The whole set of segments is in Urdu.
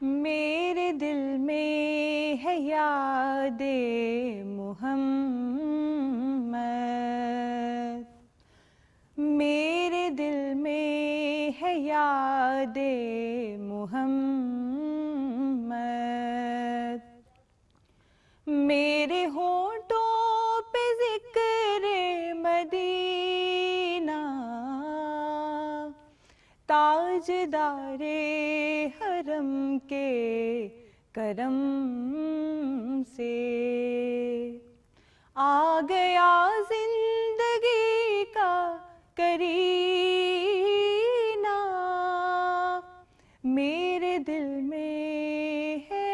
میرے دل میں ہے یاد محمد، میرے دل میں ہے یاد محمد، میرے ہونٹوں پہ ذکر مدینہ، تاجدار حرم کے کرم سے آ گیا زندگی کا کرینہ، میرے دل میں ہے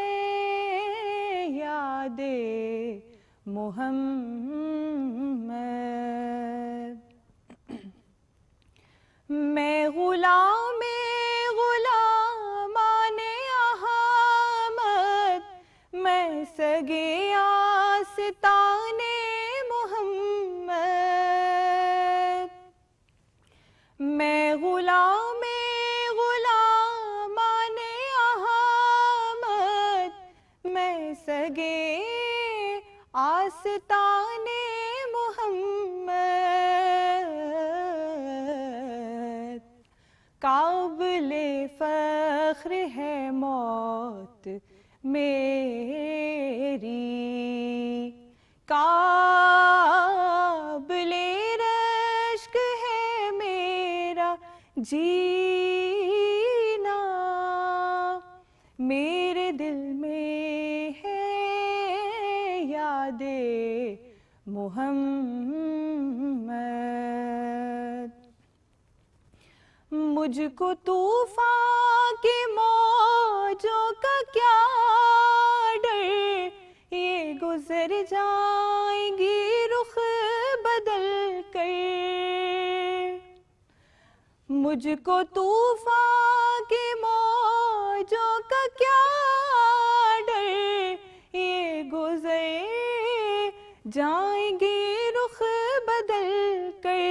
یاد محمد۔ میں غلام غلامان احمد، میں سگے آستان محمد، میں غلام غلامان احمد، میں سگے آستان محمد، قابل فخر ہے موت میری، قابل رشک ہے میرا جینا، میرے دل میں ہے یاد محمد۔ مجھ کو طوفان کی موجوں کا کیا ڈر، یہ گزر جائیں گی رخ بدل کر، مجھ کو طوفان کی موجوں کا کیا ڈر، یہ گزر جائیں گی رخ بدل کر،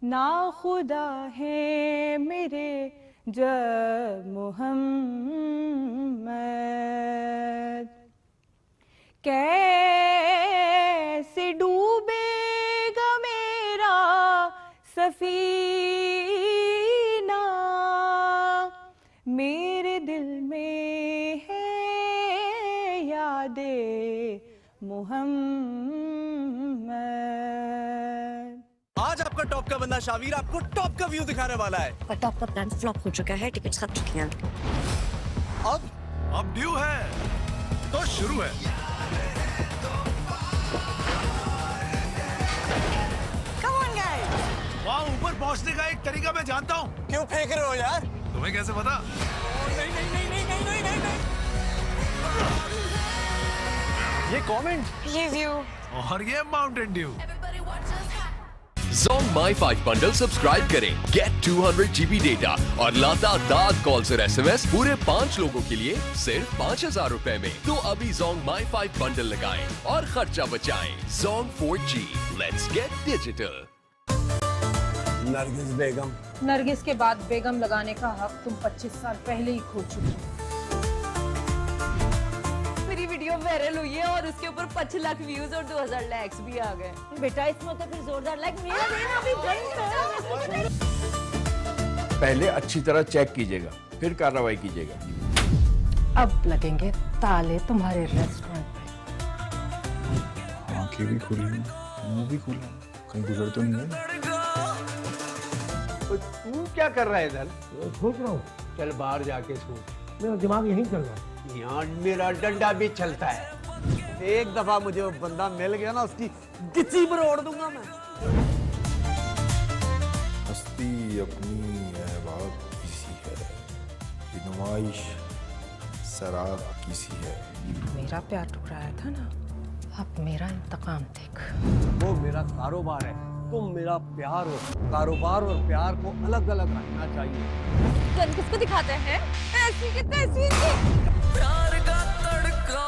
ناخدا ہے میرے جب محمد، کیسے ڈوبے گا میرا سفینہ، میرے دل میں ہے یاد محمد۔ آج آپ کا ٹاپ کا بندہ شاویر آپ کو ٹاپ کا ویو دکھانے والا ہے۔ پر ٹاپ کا پلان فلاپ ہو چکا ہے، ٹکٹس خط چکی ہیں۔ اب ڈیو ہے تو شروع ہے۔ Come on guys! وہاں اوپر پہنچنے کا ایک طریقہ میں جانتا ہوں۔ کیوں پھینک رہے ہو یار؟ تمہیں کیسے پتا؟ یہ کامنٹ، یہ ویو اور یہ Mountain Dew. Zong My5 bundle subscribe کریں، get 200 GB ڈیٹا اور لاتعداد کالز اور SMS پورے 5 لوگوں کے لیے صرف 5,000 روپے میں۔ تو ابھی Zong My5 bundle لگائیں اور خرچہ بچائیں۔ Zong 4G, let's get digital۔ نرگس بیگم، نرگس کے بعد بیگم لگانے کا حق تم 25 سال پہلے ہی کھو چکے ہو۔ میری ویڈیو وائرل ہوئی ہے اور اس کے اوپر 5 لاکھ ویوز اور 2000 لائکس بھی آ گئے۔ بیٹا اس میں تو پھر زوردار لائک میرا دینا بھی بند کرو۔ پہلے اچھی طرح چیک کیجیے گا، پھر کارروائی کیجیے گا۔ اب لگیں گے تالے تمہارے ریسٹورنٹ پہ۔ آنکھیں بھی کھلی ہیں، منہ بھی کھلا، کہیں گزر تو نہیں ہے؟ تو کیا کر رہا ہے ادھر؟ سوچ رہا ہوں، چل باہر جا کے سوچ۔ میرا دماغ یہیں چل رہا ہے۔ یہاں میرا ڈنڈا بھی چلتا ہے۔ ایک دفعہ مجھے وہ بندہ مل گیا نا، اس کی گچی بروڑ دوں گا میں۔ ہستی اپنی احباب کسی ہے، یہ نمائش سراب کسی ہے۔ میرا پیار ٹکرایا تھا نا، اب میرا انتقام دیکھ۔ وہ میرا کاروبار ہے، تم میرا پیار ہو۔ کاروبار اور پیار کو الگ الگ رکھنا چاہیے۔ گن کس کو دکھاتے ہیں؟ ایسی کی تیسی کی۔ پیار کا تڑکا۔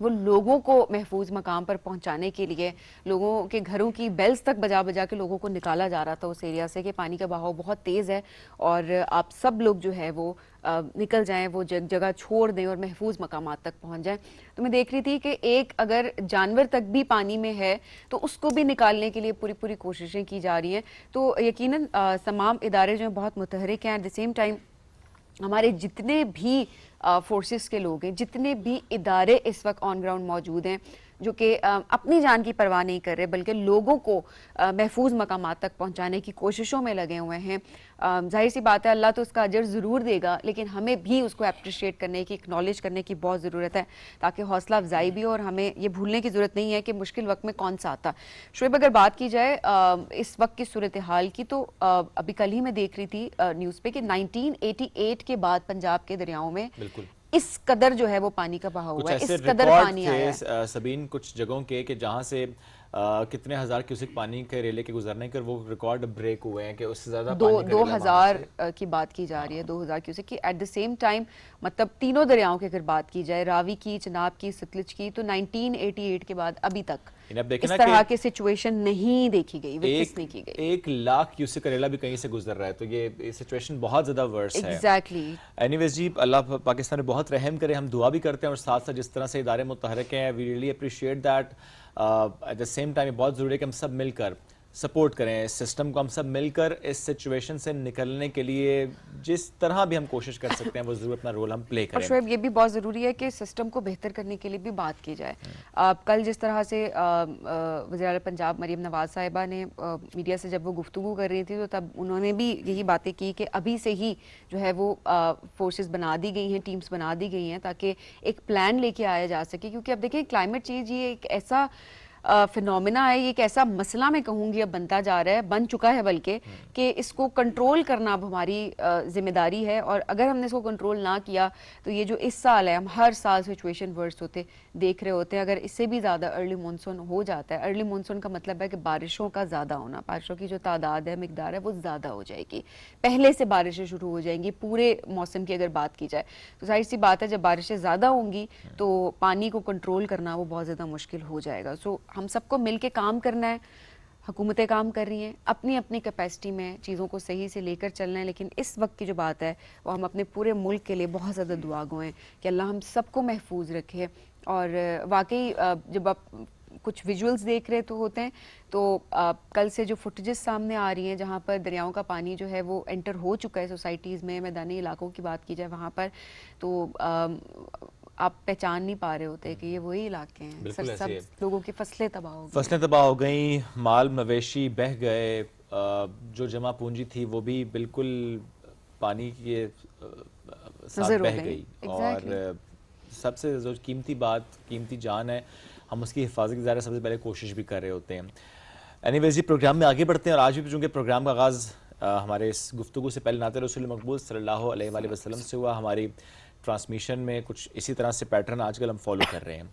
وہ لوگوں کو محفوظ مقام پر پہنچانے کے لیے لوگوں کے گھروں کی بیلز تک بجا بجا کے لوگوں کو نکالا جا رہا تھا اس ایریا سے کہ پانی کا بہاؤ بہت تیز ہے اور آپ سب لوگ جو ہے وہ نکل جائیں, وہ جگہ چھوڑ دیں اور محفوظ مقامات تک پہنچ جائیں. تو میں دیکھ رہی تھی کہ ایک اگر جانور تک بھی پانی میں ہے تو اس کو بھی نکالنے کے لیے پوری کوششیں کی جا رہی ہیں. تو یقیناً تمام ادارے جو ہیں بہت متحرک ہیں. ایٹ دی سیم ٹائم ہمارے جتنے بھی فورسز کے لوگ ہیں, جتنے بھی ادارے اس وقت آن گراؤنڈ موجود ہیں جو کہ اپنی جان کی پرواہ نہیں کر رہے بلکہ لوگوں کو محفوظ مقامات تک پہنچانے کی کوششوں میں لگے ہوئے ہیں. ظاہر سی بات ہے اللہ تو اس کا اجر ضرور دے گا, لیکن ہمیں بھی اس کو اپریشیٹ کرنے کی, اکنالج کرنے کی بہت ضرورت ہے تاکہ حوصلہ افزائی بھی ہو اور ہمیں یہ بھولنے کی ضرورت نہیں ہے کہ مشکل وقت میں کون سا آتا. شعیب اگر بات کی جائے اس وقت کی صورتحال کی تو ابھی کل ہی میں دیکھ رہی تھی نیوز پہ کہ 1988 کے بعد پنجاب کے دریاؤں میں اس قدر جو ہے وہ پانی کا بہاؤ ہوا ہے, اس قدر پانی آیا ہے. سبین کچھ جگہوں کے کہ جہاں سے کتنے ہزار کیوسک پانی کے ریلے کے گزرنے کے وہ ریکارڈ بریک ہوئے ہیں کہ اس سے زیادہ پانی کا 2000 کی بات کی جا رہی ہے, 2000 کیوسک کی. ایٹ دا سیم ٹائم مطلب تینوں دریاؤں کی اگر بات کی جائے, راوی کی, چناب کی, ستلج کی, تو 1988 کے بعد ابھی تک اس طرح کی سچویشن نہیں دیکھی گئی, وٹنس نہیں کی گئی. 1,00,000 کیوسک کا ریلا بھی کہیں سے گزر رہا ہے, تو یہ سچویشن بہت زیادہ ورس ہے. ایگزیکٹلی. اینی ویز جی, اللہ پاکستان میں بہت رحم کرے, ہم دعا بھی کرتے ہیں اور ساتھ ساتھ جس طرح سے ادارے متحرک ہیں, we really appreciate that. At the same time یہ بہت ضروری ہے کہ ہم سب مل کر سپورٹ کریں اس سسٹم کو, ہم سب مل کر اس سچویشن سے نکلنے کے لیے جس طرح بھی ہم کوشش کر سکتے ہیں وہ ضرور اپنا رول ہم پلے کریں. اور شعیب یہ بھی بہت ضروری ہے کہ سسٹم کو بہتر کرنے کے لیے بھی بات کی جائے. کل جس طرح سے وزیر اعلیٰ پنجاب مریم نواز صاحبہ نے میڈیا سے جب وہ گفتگو کر رہی تھی تو تب انہوں نے بھی یہی باتیں کی کہ ابھی سے ہی جو ہے وہ فورسز بنا دی گئی ہیں, ٹیمز بنا دی گئی ہیں تاکہ ایک پلان لے کے آیا جا سکے. کیونکہ اب دیکھیں کلائمیٹ چینج یہ ایک ایسا فینومینا ہے, یہ ایک ایسا مسئلہ میں کہوں گی اب بنتا جا رہا ہے, بن چکا ہے بلکہ, کہ اس کو کنٹرول کرنا اب ہماری ذمہ داری ہے. اور اگر ہم نے اس کو کنٹرول نہ کیا تو یہ جو اس سال ہے, ہم ہر سال سچویشن ورس ہوتے دیکھ رہے ہوتے ہیں. اگر اس سے بھی زیادہ ارلی مونسون ہو جاتا ہے, ارلی مونسون کا مطلب ہے کہ بارشوں کا زیادہ ہونا, بارشوں کی جو تعداد ہے, مقدار ہے, وہ زیادہ ہو جائے گی, پہلے سے بارشیں شروع ہو جائیں گی پورے موسم کی اگر بات کی جائے. تو ظاہر سی بات ہے جب بارشیں زیادہ ہوں گی تو پانی کو کنٹرول کرنا وہ بہت زیادہ مشکل ہو جائے گا. سو ہم سب کو مل کے کام کرنا ہے. حکومتیں کام کر رہی ہیں اپنی اپنی کیپیسٹی میں, چیزوں کو صحیح سے لے کر چلنا ہے, لیکن اس وقت کی جو بات ہے وہ ہم اپنے پورے ملک کے لیے بہت زیادہ دعا گو ہیں کہ اللہ ہم سب کو محفوظ رکھے. اور واقعی جب آپ کچھ ویژولز دیکھ رہے تو ہوتے ہیں تو کل سے جو فوٹیجز سامنے آ رہی ہیں جہاں پر دریاؤں کا پانی جو ہے وہ انٹر ہو چکا ہے سوسائٹیز میں, میدانی علاقوں کی بات کی جائے وہاں پر, تو آپ پہچان نہیں پا رہے ہوتے کہ یہ وہی علاقے ہیں. سب لوگوں کی فصلیں تباہ ہو گئی, فصلیں تباہ ہو گئیں, مال مویشی بہہ گئے, جو جمع پونجی تھی وہ بھی بالکل پانی کے ساتھ بہہ گئی. اور سب سے جو قیمتی بات, قیمتی جان ہے, ہم اس کی حفاظت کی ظاہر سب سے پہلے کوشش بھی کر رہے ہوتے ہیں. اینی ویز یہ پروگرام میں آگے بڑھتے ہیں, اور آج بھی چونکہ پروگرام کا آغاز ہمارے اس گفتگو سے پہلے نعت رسول مقبول صلی اللہ علیہ وآلہ وسلم سے ہوا. ہماری ٹرانسمیشن میں کچھ اسی طرح سے پیٹرن آج کل ہم فالو کر رہے ہیں.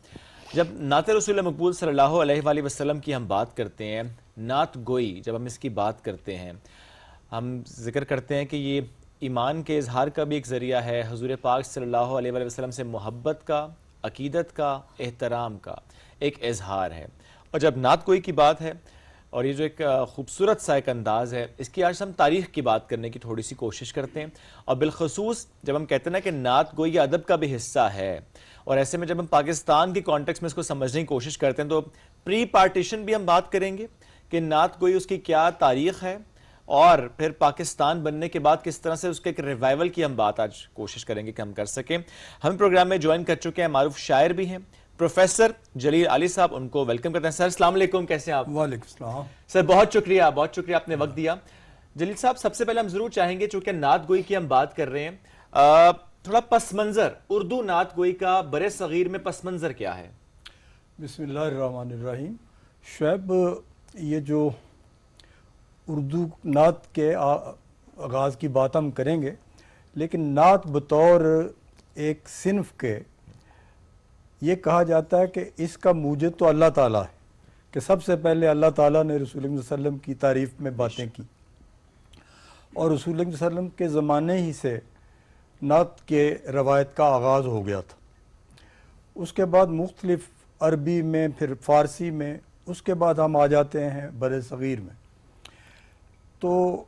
جب نعت رسول مقبول صلی اللہ علیہ وآلہ وسلم کی ہم بات کرتے ہیں, نعت گوئی جب ہم اس کی بات کرتے ہیں, ہم ذکر کرتے ہیں کہ یہ ایمان کے اظہار کا بھی ایک ذریعہ ہے, حضور پاک صلی اللہ علیہ وآلہ وسلم سے محبت کا, عقیدت کا, احترام کا ایک اظہار ہے. اور جب نعت گوئی کی بات ہے, اور یہ جو ایک خوبصورت سا ایک انداز ہے, اس کی آج ہم تاریخ کی بات کرنے کی تھوڑی سی کوشش کرتے ہیں. اور بالخصوص جب ہم کہتے ہیں نا کہ نعت گوئی یہ ادب کا بھی حصہ ہے, اور ایسے میں جب ہم پاکستان کی کانٹیکس میں اس کو سمجھنے کی کوشش کرتے ہیں تو پری پارٹیشن بھی ہم بات کریں گے کہ نعت گوئی اس کی کیا تاریخ ہے, اور پھر پاکستان بننے کے بعد کس طرح سے اس کے ایک ریوائول کی ہم بات آج کوشش کریں گے کہ ہم کر سکیں. ہم پروگرام میں جوائن کر چکے ہیں معروف شاعر بھی ہیں پروفیسر جلیل علی صاحب, ان کو ویلکم کرتے ہیں. سر السلام علیکم, کیسے ہیں آپ؟ وعلیکم السلام سر, بہت شکریہ آپ نے وقت دیا. جلیل صاحب, سب سے پہلے ہم ضرور چاہیں گے چونکہ نعت گوئی کی ہم بات کر رہے ہیں, تھوڑا پس منظر اردو نعت گوئی کا برِ صغیر میں پس منظر کیا ہے؟ بسم اللہ الرحمن الرحیم. شعیب, یہ جو اردو نعت کے آغاز کی بات ہم کریں گے, لیکن نعت بطور ایک صنف کے یہ کہا جاتا ہے کہ اس کا موجد تو اللہ تعالیٰ ہے, کہ سب سے پہلے اللہ تعالیٰ نے رسول اللہ صلی اللہ علیہ وسلم کی تعریف میں باتیں کی, اور رسول اللہ صلی اللہ علیہ وسلم کے زمانے ہی سے نعت کے روایت کا آغاز ہو گیا تھا. اس کے بعد مختلف عربی میں، پھر فارسی میں، اس کے بعد ہم آ جاتے ہیں بر صغیر میں. تو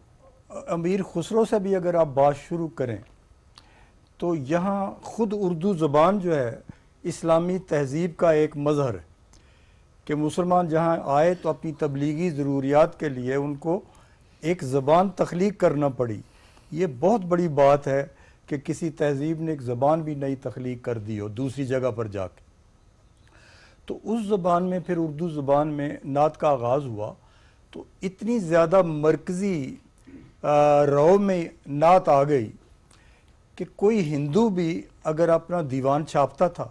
امیر خسرو سے بھی اگر آپ بات شروع کریں تو یہاں خود اردو زبان جو ہے اسلامی تہذیب کا ایک مظہر ہے کہ مسلمان جہاں آئے تو اپنی تبلیغی ضروریات کے لیے ان کو ایک زبان تخلیق کرنا پڑی. یہ بہت بڑی بات ہے کہ کسی تہذیب نے ایک زبان بھی نئی تخلیق کر دی ہو دوسری جگہ پر جا کے. تو اس زبان میں پھر اردو زبان میں نعت کا آغاز ہوا تو اتنی زیادہ مرکزی رو میں نعت آ گئی کہ کوئی ہندو بھی اگر اپنا دیوان چھاپتا تھا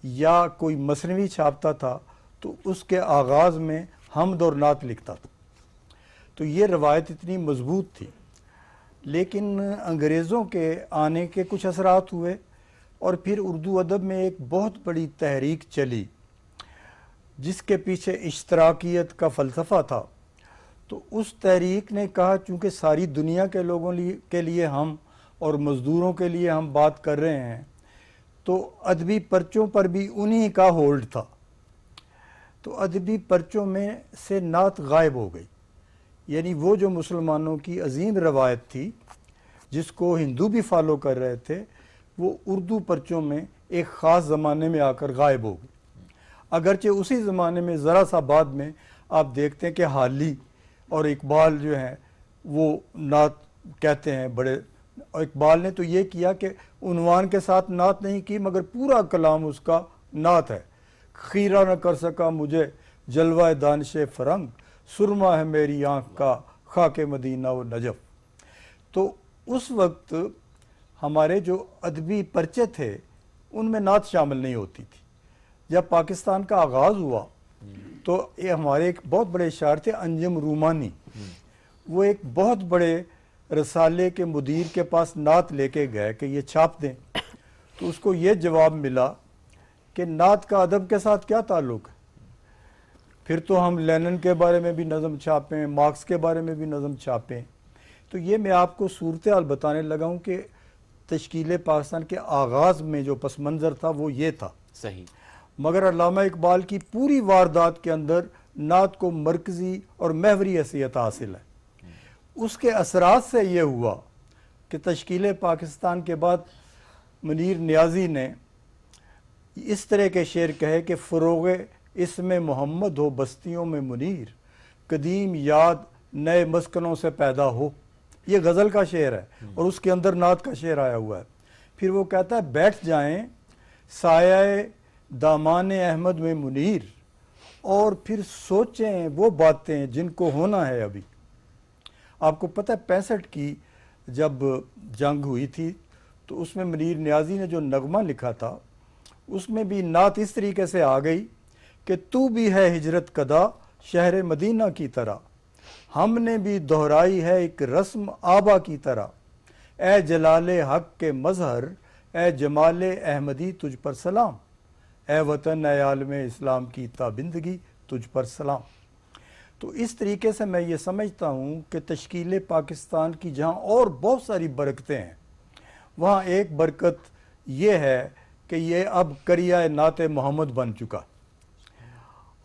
یا کوئی مثنوی چھاپتا تھا تو اس کے آغاز میں حمد اور نعت لکھتا تھا. تو یہ روایت اتنی مضبوط تھی. لیکن انگریزوں کے آنے کے کچھ اثرات ہوئے اور پھر اردو ادب میں ایک بہت بڑی تحریک چلی جس کے پیچھے اشتراکیت کا فلسفہ تھا. تو اس تحریک نے کہا چونکہ ساری دنیا کے لوگوں کے لیے ہم اور مزدوروں کے لیے ہم بات کر رہے ہیں تو ادبی پرچوں پر بھی انہی کا ہولڈ تھا. تو ادبی پرچوں میں سے نعت غائب ہو گئی. یعنی وہ جو مسلمانوں کی عظیم روایت تھی جس کو ہندو بھی فالو کر رہے تھے وہ اردو پرچوں میں ایک خاص زمانے میں آ کر غائب ہو گئی. اگرچہ اسی زمانے میں ذرا سا بعد میں آپ دیکھتے ہیں کہ حالی اور اقبال جو ہیں وہ نعت کہتے ہیں بڑے. اور اقبال نے تو یہ کیا کہ عنوان کے ساتھ نعت نہیں کی مگر پورا کلام اس کا نعت ہے. خیرہ نہ کر سکا مجھے جلوہ دانش فرنگ، سرما ہے میری آنکھ کا خاک مدینہ و نجف. تو اس وقت ہمارے جو ادبی پرچے تھے ان میں نعت شامل نہیں ہوتی تھی. جب پاکستان کا آغاز ہوا تو یہ ہمارے ایک بہت بڑے شاعر تھے انجم رومانی، وہ ایک بہت بڑے رسالے کے مدیر کے پاس نعت لے کے گئے کہ یہ چھاپ دیں. تو اس کو یہ جواب ملا کہ نعت کا ادب کے ساتھ کیا تعلق ہے. پھر تو ہم لینن کے بارے میں بھی نظم چھاپیں، مارکس کے بارے میں بھی نظم چھاپیں. تو یہ میں آپ کو صورتحال بتانے لگا ہوں کہ تشکیل پاکستان کے آغاز میں جو پس منظر تھا وہ یہ تھا. صحیح. مگر علامہ اقبال کی پوری واردات کے اندر نعت کو مرکزی اور محوری حیثیت حاصل ہے. اس کے اثرات سے یہ ہوا کہ تشکیل پاکستان کے بعد منیر نیازی نے اس طرح کے شعر کہے کہ فروغ اسم محمد ہو بستیوں میں منیر، قدیم یاد نئے مسکنوں سے پیدا ہو. یہ غزل کا شعر ہے اور اس کے اندر نعت کا شعر آیا ہوا ہے. پھر وہ کہتا ہے بیٹھ جائیں سایہ دامان احمد میں منیر، اور پھر سوچیں وہ باتیں جن کو ہونا ہے ابھی. آپ کو پتہ ہے 65 کی جب جنگ ہوئی تھی تو اس میں منیر نیازی نے جو نغمہ لکھا تھا اس میں بھی نعت اس طریقے سے آ گئی کہ تو بھی ہے ہجرت کدا شہر مدینہ کی طرح، ہم نے بھی دہرائی ہے ایک رسم آبا کی طرح، اے جلال حق کے مظہر اے جمال احمدی تجھ پر سلام، اے وطن اے عالم اسلام کی تابندگی تجھ پر سلام. تو اس طریقے سے میں یہ سمجھتا ہوں کہ تشکیل پاکستان کی جہاں اور بہت ساری برکتیں ہیں وہاں ایک برکت یہ ہے کہ یہ اب کریہ نعت محمد بن چکا.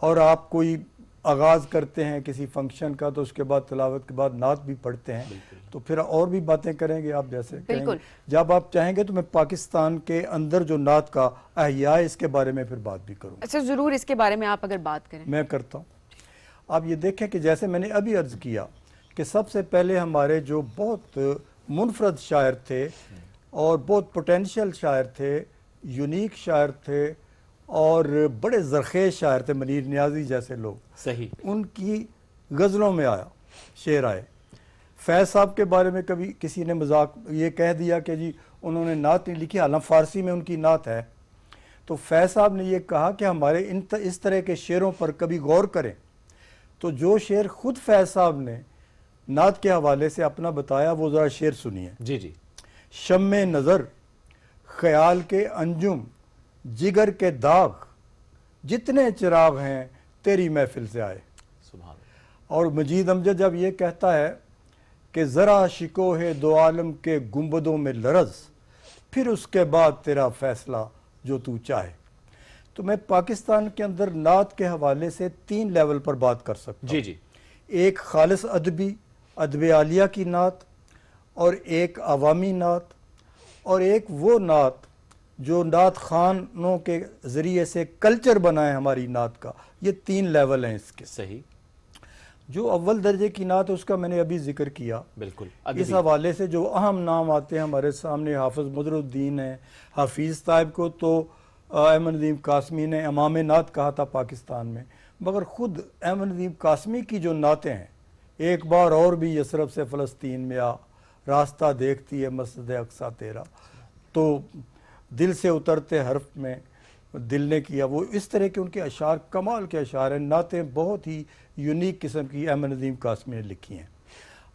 اور آپ کوئی آغاز کرتے ہیں کسی فنکشن کا تو اس کے بعد تلاوت کے بعد نعت بھی پڑھتے ہیں. تو پھر اور بھی باتیں کریں گے آپ جیسے کہیں گے. جب آپ چاہیں گے تو میں پاکستان کے اندر جو نعت کا احیاء ہے اس کے بارے میں پھر بات بھی کروں. اچھا ضرور اس کے بارے میں آپ اگر بات کریں. میں کرتا ہوں. آپ یہ دیکھیں کہ جیسے میں نے ابھی عرض کیا کہ سب سے پہلے ہمارے جو بہت منفرد شاعر تھے اور بہت پوٹینشیل شاعر تھے، یونیک شاعر تھے اور بڑے زرخیز شاعر تھے منیر نیازی جیسے لوگ. صحیح. ان کی غزلوں میں آیا شعر آئے. فیض صاحب کے بارے میں کبھی کسی نے مذاق یہ کہہ دیا کہ جی انہوں نے نعت نہیں لکھی، حالانکہ فارسی میں ان کی نعت ہے. تو فیض صاحب نے یہ کہا کہ ہمارے اس طرح کے شعروں پر کبھی غور کریں. تو جو شعر خود فیض صاحب نے نعت کے حوالے سے اپنا بتایا وہ ذرا شعر سنیے. جی جی. شمع نظر خیال کے انجم جگر کے داغ جتنے چراغ ہیں تیری محفل سے آئے. سبحان. اور مجید امجد جب یہ کہتا ہے کہ ذرا شکوہ دو عالم کے گنبدوں میں لرز پھر اس کے بعد تیرا فیصلہ جو تو چاہے. تو میں پاکستان کے اندر نعت کے حوالے سے 3 لیول پر بات کر سکتا ہوں. جی جی. ایک خالص ادب عالیہ کی نعت، اور ایک عوامی نعت، اور ایک وہ نعت جو نعت خانوں کے ذریعے سے کلچر بنا ہے ہماری نعت کا. یہ 3 لیول ہیں اس کے. صحیح. جو اول درجے کی نعت اس کا میں نے ابھی ذکر کیا. بالکل. اس حوالے سے جو اہم نام آتے ہیں ہمارے سامنے، حافظ بدر الدین ہیں. حافظ صاحب کو تو احمد ندیم قاسمی نے امام نعت کہا تھا پاکستان میں، مگر خود احمد ندیم قاسمی کی جو نعتیں ہیں، ایک بار اور بھی یثرب سے فلسطین میں آ، راستہ دیکھتی ہے مسجد اقصیٰ تیرا، تو دل سے اترتے حرف میں دل نے کیا، وہ اس طرح کے ان کے اشعار کمال کے اشعار ہیں. نعتیں بہت ہی یونیک قسم کی احمد ندیم قاسمی نے لکھی ہیں.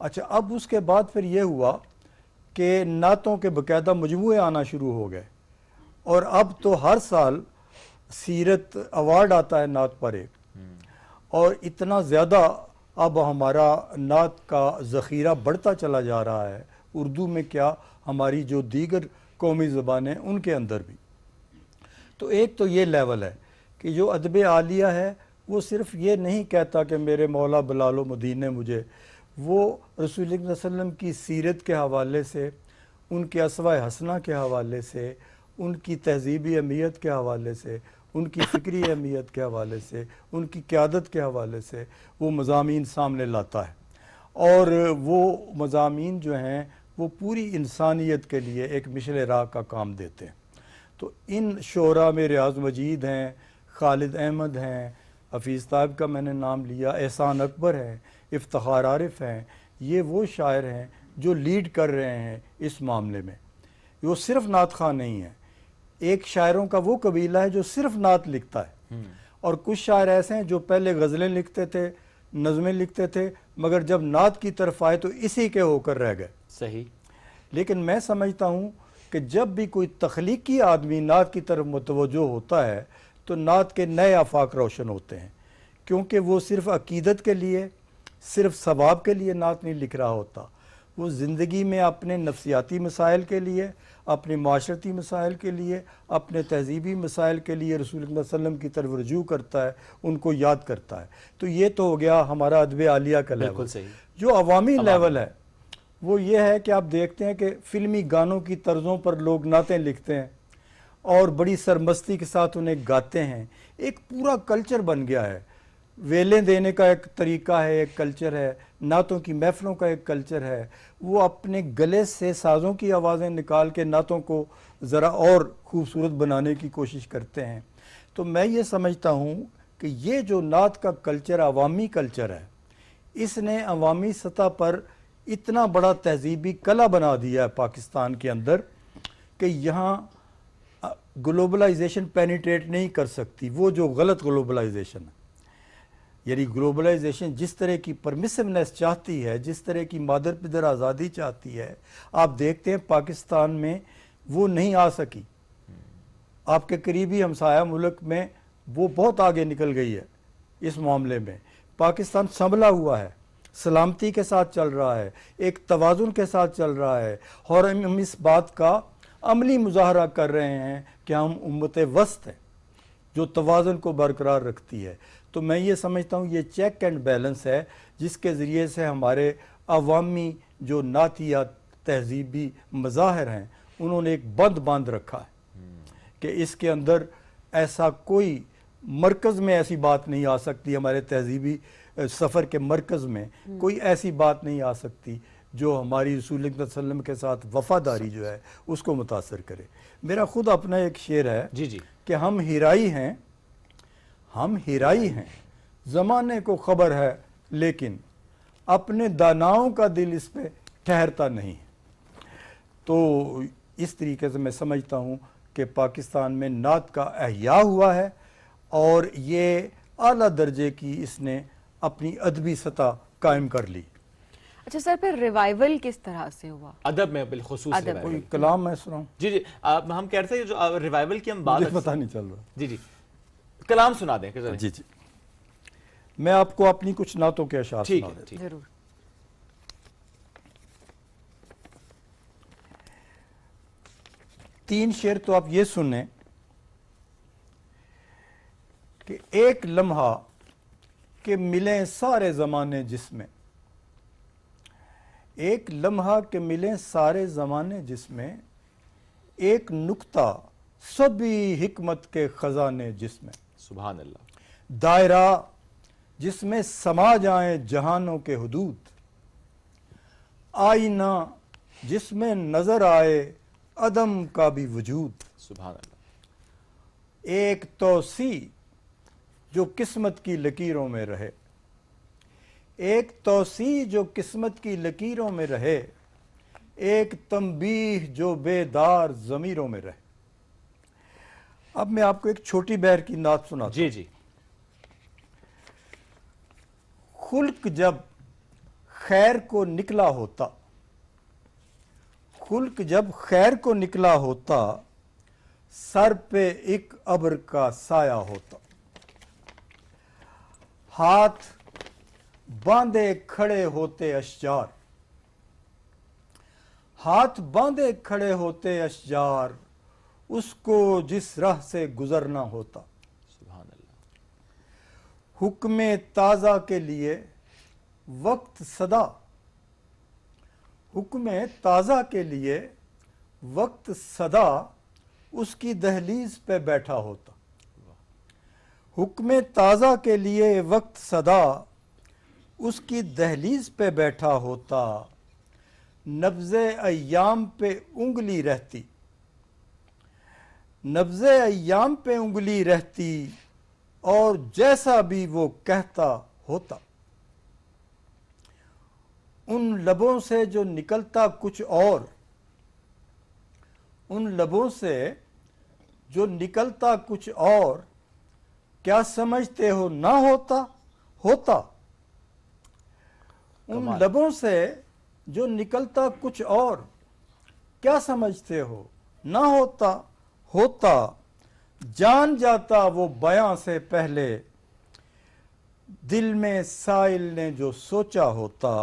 اچھا، اب اس کے بعد پھر یہ ہوا کہ نعتوں کے باقاعدہ مجموعے آنا شروع ہو گئے، اور اب تو ہر سال سیرت ایوارڈ آتا ہے نعت پر ایک، اور اتنا زیادہ اب ہمارا نعت کا ذخیرہ بڑھتا چلا جا رہا ہے، اردو میں کیا ہماری جو دیگر قومی زبانیں ان کے اندر بھی. تو ایک تو یہ لیول ہے کہ جو ادب عالیہ ہے وہ صرف یہ نہیں کہتا کہ میرے مولا بلال و مدین نے مجھے، وہ رسول اللہ صلی اللہ علیہ وسلم کی سیرت کے حوالے سے، ان کے اسوہ حسنہ کے حوالے سے، ان کی تہذیبی اہمیت کے حوالے سے، ان کی فکری اہمیت کے حوالے سے، ان کی قیادت کے حوالے سے وہ مضامین سامنے لاتا ہے. اور وہ مضامین جو ہیں وہ پوری انسانیت کے لیے ایک مشعل راہ کا کام دیتے ہیں. تو ان شعراء میں ریاض مجید ہیں، خالد احمد ہیں، حفیظ صاحب کا میں نے نام لیا، احسان اکبر ہیں، افتخار عارف ہیں. یہ وہ شاعر ہیں جو لیڈ کر رہے ہیں اس معاملے میں. وہ صرف نعت خواہ نہیں ہیں. ایک شاعروں کا وہ قبیلہ ہے جو صرف نعت لکھتا ہے، اور کچھ شاعر ایسے ہیں جو پہلے غزلیں لکھتے تھے، نظمیں لکھتے تھے، مگر جب نعت کی طرف آئے تو اسی کے ہو کر رہ گئے. صحیح. لیکن میں سمجھتا ہوں کہ جب بھی کوئی تخلیقی آدمی نعت کی طرف متوجہ ہوتا ہے تو نعت کے نئے آفاق روشن ہوتے ہیں، کیونکہ وہ صرف عقیدت کے لیے، صرف ثواب کے لیے نعت نہیں لکھ رہا ہوتا. وہ زندگی میں اپنے نفسیاتی مسائل کے لیے، اپنے معاشرتی مسائل کے لیے، اپنے تہذیبی مسائل کے لیے رسول اللہ صلی اللہ علیہ وسلم کی طرف رجوع کرتا ہے، ان کو یاد کرتا ہے. تو یہ تو ہو گیا ہمارا ادب عالیہ کا لیول. بالکل صحیح. جو عوامی لیول ہے وہ یہ ہے کہ آپ دیکھتے ہیں کہ فلمی گانوں کی طرزوں پر لوگ نعتیں لکھتے ہیں اور بڑی سرمستی کے ساتھ انہیں گاتے ہیں. ایک پورا کلچر بن گیا ہے. ویلیں دینے کا ایک طریقہ ہے، ایک کلچر ہے. نعتوں کی محفلوں کا ایک کلچر ہے. وہ اپنے گلے سے سازوں کی آوازیں نکال کے نعتوں کو ذرا اور خوبصورت بنانے کی کوشش کرتے ہیں. تو میں یہ سمجھتا ہوں کہ یہ جو نعت کا کلچر عوامی کلچر ہے، اس نے عوامی سطح پر اتنا بڑا تہذیبی کلا بنا دیا ہے پاکستان کے اندر کہ یہاں گلوبلائزیشن پینیٹریٹ نہیں کر سکتی. وہ جو غلط گلوبلائزیشن ہے، یعنی گلوبلائزیشن جس طرح کی پرمیسونیس چاہتی ہے، جس طرح کی مادر پدر آزادی چاہتی ہے، آپ دیکھتے ہیں پاکستان میں وہ نہیں آ سکی. آپ کے قریبی ہمسایہ ملک میں وہ بہت آگے نکل گئی ہے اس معاملے میں. پاکستان سنبھلا ہوا ہے، سلامتی کے ساتھ چل رہا ہے، ایک توازن کے ساتھ چل رہا ہے، اور ہم اس بات کا عملی مظاہرہ کر رہے ہیں کہ ہم امت وسط ہیں جو توازن کو برقرار رکھتی ہے. تو میں یہ سمجھتا ہوں یہ چیک اینڈ بیلنس ہے جس کے ذریعے سے ہمارے عوامی جو نعتیہ تہذیبی مظاہر ہیں انہوں نے ایک بند باندھ رکھا ہے کہ اس کے اندر ایسا کوئی مرکز میں ایسی بات نہیں آ سکتی، ہمارے تہذیبی سفر کے مرکز میں کوئی ایسی بات نہیں آ سکتی جو ہماری رسول اللہ صلی اللہ علیہ وسلم کے ساتھ وفاداری جو ہے اس کو متاثر کرے. میرا خود اپنا ایک شعر ہے جی کہ ہم ہیرائی ہیں، ہم ہیرائی ہیں، زمانے کو خبر ہے لیکن اپنے داناؤں کا دل اس پہ ٹھہرتا نہیں. تو اس طریقے سے میں سمجھتا ہوں کہ پاکستان میں نعت کا احیاء ہوا ہے، اور یہ اعلیٰ درجے کی اس نے اپنی ادبی سطح قائم کر لی. اچھا سر، پھر ریوائول کس طرح سے ہوا ادب میں بالخصوص؟ کوئی کلام میں سناؤں؟ جی جی، ہم کہہ رہے تھے جو ریوائول کی ہم بات، مجھے پتہ نہیں چل رہا. جی جی، کلام سنا دیں. جی جی، میں آپ کو اپنی کچھ نعتوں کے اشعار سنا دیتا ہوں. ضرور. تین شعر تو آپ یہ سنیں کہ ایک لمحہ کہ ملیں سارے زمانے جس میں، ایک لمحہ کہ ملیں سارے زمانے جس میں، ایک نکتہ سبھی حکمت کے خزانے جس میں، سبحان اللہ، دائرہ جس میں سما جائیں جہانوں کے حدود، آئینہ جس میں نظر آئے عدم کا بھی وجود، سبحان اللہ، ایک توسیع جو قسمت کی لکیروں میں رہے، ایک توسیع جو قسمت کی لکیروں میں رہے، ایک تنبیہ جو بیدار ضمیروں میں رہے۔ اب میں آپ کو ایک چھوٹی بہر کی نعت سناتا ہوں۔ جی جی۔ خلق جب خیر کو نکلا ہوتا، خلق جب خیر کو نکلا ہوتا، سر پہ ایک ابر کا سایہ ہوتا، ہاتھ باندھے کھڑے ہوتے اشجار، ہاتھ باندھے کھڑے ہوتے اشجار، اس کو جس راہ سے گزرنا ہوتا، سبحان اللہ، حکم تازہ کے لیے وقت صدا، حکم تازہ کے لیے وقت صدا، اس کی دہلیز پہ بیٹھا ہوتا، حکم تازہ کے لیے وقت صدا، اس کی دہلیز پہ بیٹھا ہوتا، نبض ایام پہ انگلی رہتی، نبض ایام پہ انگلی رہتی، اور جیسا بھی وہ کہتا ہوتا، ان لبوں سے جو نکلتا کچھ اور، ان لبوں سے جو نکلتا کچھ اور، کیا سمجھتے ہو نہ ہوتا ہوتا، ان لبوں سے جو نکلتا کچھ اور، کیا سمجھتے ہو نہ ہوتا ہوتا، جان جاتا وہ بیاں سے پہلے، دل میں سائل نے جو سوچا ہوتا،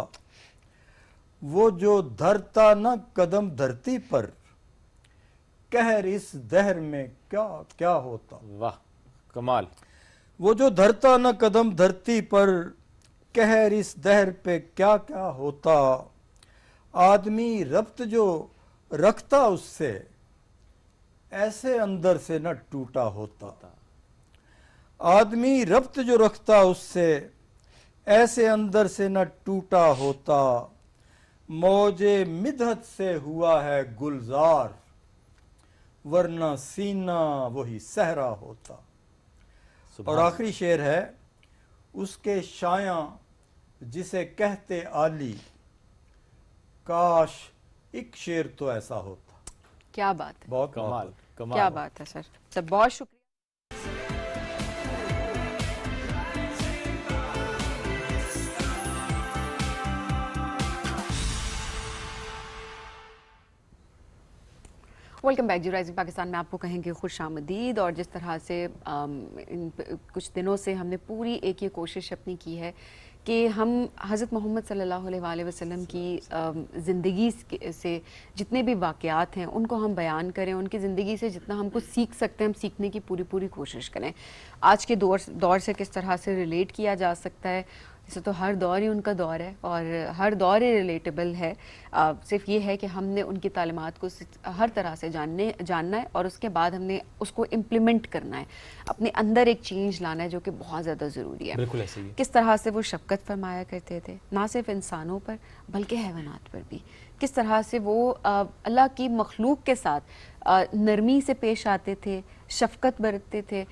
وہ جو دھرتا نہ قدم دھرتی پر، قہر اس دہر میں کیا کیا ہوتا۔ واہ کمال۔ وہ جو دھرتا نہ قدم دھرتی پر، قہر اس دہر پہ کیا کیا ہوتا، آدمی ربط جو رکھتا اس سے، ایسے اندر سے نہ ٹوٹا ہوتا، آدمی ربط جو رکھتا اس سے، ایسے اندر سے نہ ٹوٹا ہوتا، موج مدحت سے ہوا ہے گلزار، ورنہ سینہ وہی صحرا ہوتا۔ اور آخری شعر ہے، اس کے شایاں جسے کہتے عالی، کاش ایک شعر تو ایسا ہوتا۔ کیا بات ہے، بہت کمال کمال، کیا بات ہے سر، بہت شکریہ۔ ویلکم بیک جی، رائزنگ پاکستان میں آپ کو کہیں گے خوش آمدید۔ اور جس طرح سے کچھ دنوں سے ہم نے پوری ایک یہ کوشش اپنی کی ہے کہ ہم حضرت محمد صلی اللہ علیہ وآلہ وسلم کی زندگی سے جتنے بھی واقعات ہیں ان کو ہم بیان کریں، ان کی زندگی سے جتنا ہم کو سیکھ سکتے ہیں ہم سیکھنے کی پوری کوشش کریں۔ آج کے دور سے کس طرح سے ریلیٹ کیا جا سکتا ہے، اسے تو ہر دور ہی ان کا دور ہے اور ہر دور ہی ریلیٹیبل ہے، صرف یہ ہے کہ ہم نے ان کی تعلیمات کو ہر طرح سے جاننا ہے اور اس کے بعد ہم نے اس کو امپلیمنٹ کرنا ہے، اپنے اندر ایک چینج لانا ہے جو کہ بہت زیادہ ضروری ہے۔ بالکل ایسے ہی ہے۔ کس طرح سے وہ شفقت فرمایا کرتے تھے، نہ صرف انسانوں پر بلکہ حیوانات پر بھی، کس طرح سے وہ اللہ کی مخلوق کے ساتھ نرمی سے پیش آتے تھے، شفقت برتتے تھے۔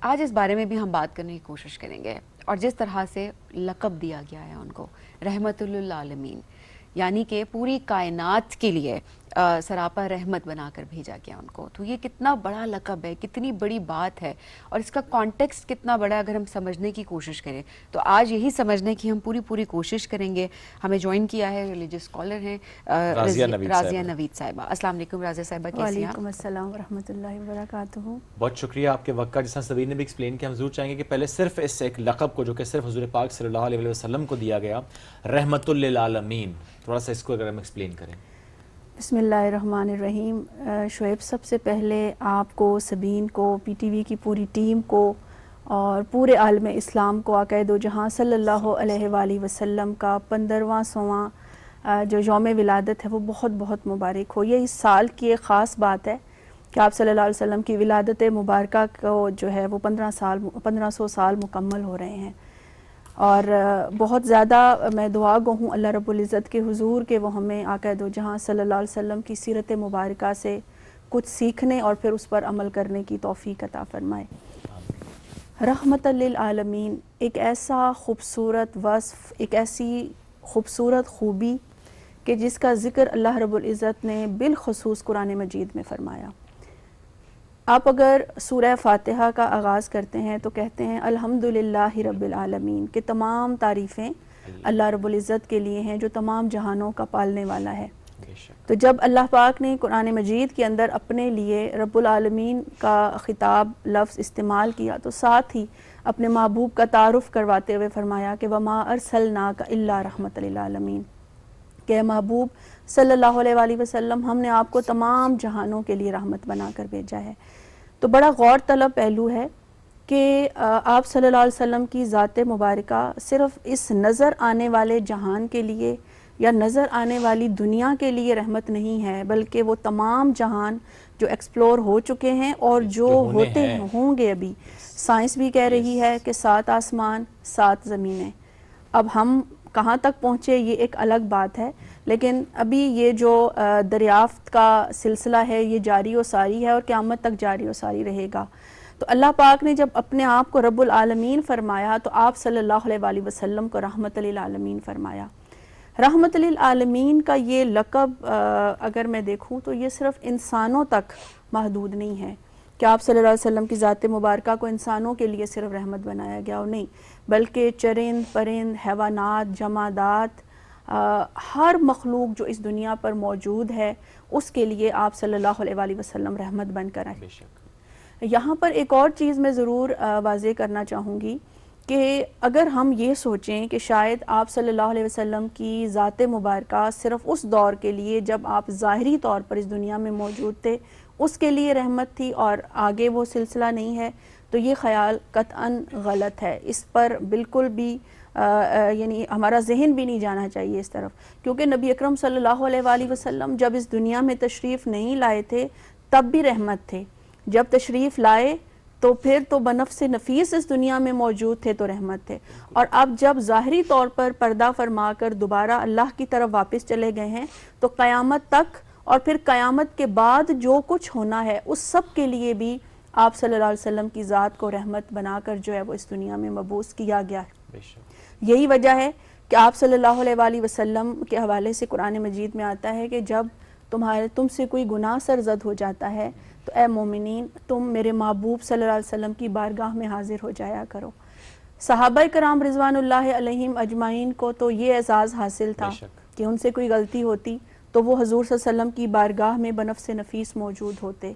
آج اس بارے میں بھی ہم بات کرنے کی کوشش کریں گے، اور جس طرح سے لقب دیا گیا ہے ان کو رحمت للعالمین، یعنی کہ پوری کائنات کے لیے سراپا رحمت بنا کر بھیجا گیا ان کو، تو یہ کتنا بڑا لقب ہے، کتنی بڑی بات ہے، اور اس کا کانٹیکسٹ کتنا بڑا اگر ہم سمجھنے کی کوشش کریں تو آج یہی سمجھنے کی ہم پوری کوشش کریں گے۔ ہمیں جوائن کیا ہے ریلیجیس اسکالر ہیں رازیہ نوید صاحبہ۔ السلام علیکم رازیہ صاحبہ، کیسی ہیں آپ؟ وعلیکم السلام ورحمۃ اللہ وبرکاتہ۔ بہت شکریہ آپ کے وقت کا، جس طرح سبیر نے بھی ایکسپلین کیا، ہم ضرور چاہیں گے کہ پہلے صرف اس ایک لقب کو جو کہ صرف حضور پاک صلی اللہ علیہ وسلم کو دیا گیا، رحمت للعالمین، تھوڑا سا اس کو اگر ہم ایکسپلین کریں۔ بسم اللہ الرحمن الرحیم۔ شعیب، سب سے پہلے آپ کو، سبین کو، پی ٹی وی کی پوری ٹیم کو اور پورے عالم اسلام کو آقا دو جہاں صلی اللہ علیہ وآلہ وسلم کا 15واں 100واں جو یوم ولادت ہے وہ بہت بہت مبارک ہو. یہ اس سال کی ایک خاص بات ہے کہ آپ صلی اللہ علیہ وسلم کی ولادت مبارکہ کو جو ہے وہ 1500 سال مکمل ہو رہے ہیں. اور بہت زیادہ میں دعا گو ہوں اللہ رب العزت کے حضور کہ وہ ہمیں آقا دو جہاں صلی اللہ علیہ وسلم کی سیرت مبارکہ سے کچھ سیکھنے اور پھر اس پر عمل کرنے کی توفیق عطا فرمائے. رحمت للعالمین ایک ایسا خوبصورت وصف، ایک ایسی خوبصورت خوبی کہ جس کا ذکر اللہ رب العزت نے بالخصوص قرآن مجید میں فرمایا. آپ اگر سورہ فاتحہ کا آغاز کرتے ہیں تو کہتے ہیں الحمدللہ رب العالمین، کہ تمام تعریفیں اللہ رب العزت کے لیے ہیں جو تمام جہانوں کا پالنے والا ہے. تو جب اللہ پاک نے قرآن مجید کے اندر اپنے لیے رب العالمین کا خطاب لفظ استعمال کیا تو ساتھ ہی اپنے محبوب کا تعارف کرواتے ہوئے فرمایا کہ وَمَا أَرْسَلْنَاكَ إِلَّا رَحْمَةً لِلْعَالَمِينَ، کہ محبوب صلی اللہ علیہ وآلہ وسلم ہم نے آپ کو تمام جہانوں کے لیے رحمت بنا کر بھیجا ہے. تو بڑا غور طلب پہلو ہے کہ آپ صلی اللہ علیہ وسلم کی ذات مبارکہ صرف اس نظر آنے والے جہان کے لیے یا نظر آنے والی دنیا کے لیے رحمت نہیں ہے، بلکہ وہ تمام جہان جو ایکسپلور ہو چکے ہیں اور جو ہوتے ہوں گے. ابھی سائنس بھی کہہ رہی ہے کہ 7 آسمان 7 زمینیں. اب ہم کہاں تک پہنچے یہ ایک الگ بات ہے، لیکن ابھی یہ جو دریافت کا سلسلہ ہے یہ جاری و ساری ہے اور قیامت تک جاری و ساری رہے گا. تو اللہ پاک نے جب اپنے آپ کو رب العالمین فرمایا تو آپ صلی اللہ علیہ وآلہ وسلم کو رحمت للعالمین فرمایا. رحمت للعالمین کا یہ لقب اگر میں دیکھوں تو یہ صرف انسانوں تک محدود نہیں ہے کہ آپ صلی اللہ علیہ وسلم کی ذات مبارکہ کو انسانوں کے لیے صرف رحمت بنایا گیا اور نہیں، بلکہ چرند پرند حیوانات جمادات ہر مخلوق جو اس دنیا پر موجود ہے اس کے لیے آپ صلی اللہ علیہ وآلہ وسلم رحمت بن کر آئے. یہاں پر ایک اور چیز میں ضرور واضح کرنا چاہوں گی کہ اگر ہم یہ سوچیں کہ شاید آپ صلی اللہ علیہ وسلم کی ذات مبارکہ صرف اس دور کے لیے جب آپ ظاہری طور پر اس دنیا میں موجود تھے اس کے لیے رحمت تھی اور آگے وہ سلسلہ نہیں ہے، تو یہ خیال قطعاً غلط ہے. اس پر بالکل بھی یعنی ہمارا ذہن بھی نہیں جانا چاہیے اس طرف، کیونکہ نبی اکرم صلی اللہ علیہ وآلہ وسلم جب اس دنیا میں تشریف نہیں لائے تھے تب بھی رحمت تھے، جب تشریف لائے تو پھر تو بنفس نفیس اس دنیا میں موجود تھے تو رحمت تھے، اور اب جب ظاہری طور پر پردہ فرما کر دوبارہ اللہ کی طرف واپس چلے گئے ہیں تو قیامت تک اور پھر قیامت کے بعد جو کچھ ہونا ہے اس سب کے لیے بھی آپ صلی اللہ علیہ وسلم کی ذات کو رحمت بنا کر جو ہے وہ اس دنیا میں مبعوث کیا گیا ہے. یہی وجہ ہے کہ آپ صلی اللہ علیہ وآلہ وسلم کے حوالے سے قرآن مجید میں آتا ہے کہ جب تم سے کوئی گناہ سرزد ہو جاتا ہے تو اے مومنین تم میرے محبوب صلی اللہ علیہ وسلم کی بارگاہ میں حاضر ہو جایا کرو. صحابہ کرام رضوان اللہ علیہم اجمعین کو تو یہ اعزاز حاصل تھا کہ ان سے کوئی غلطی ہوتی تو وہ حضور صلی اللہ علیہ وسلم کی بارگاہ میں بنفس نفیس موجود ہوتے،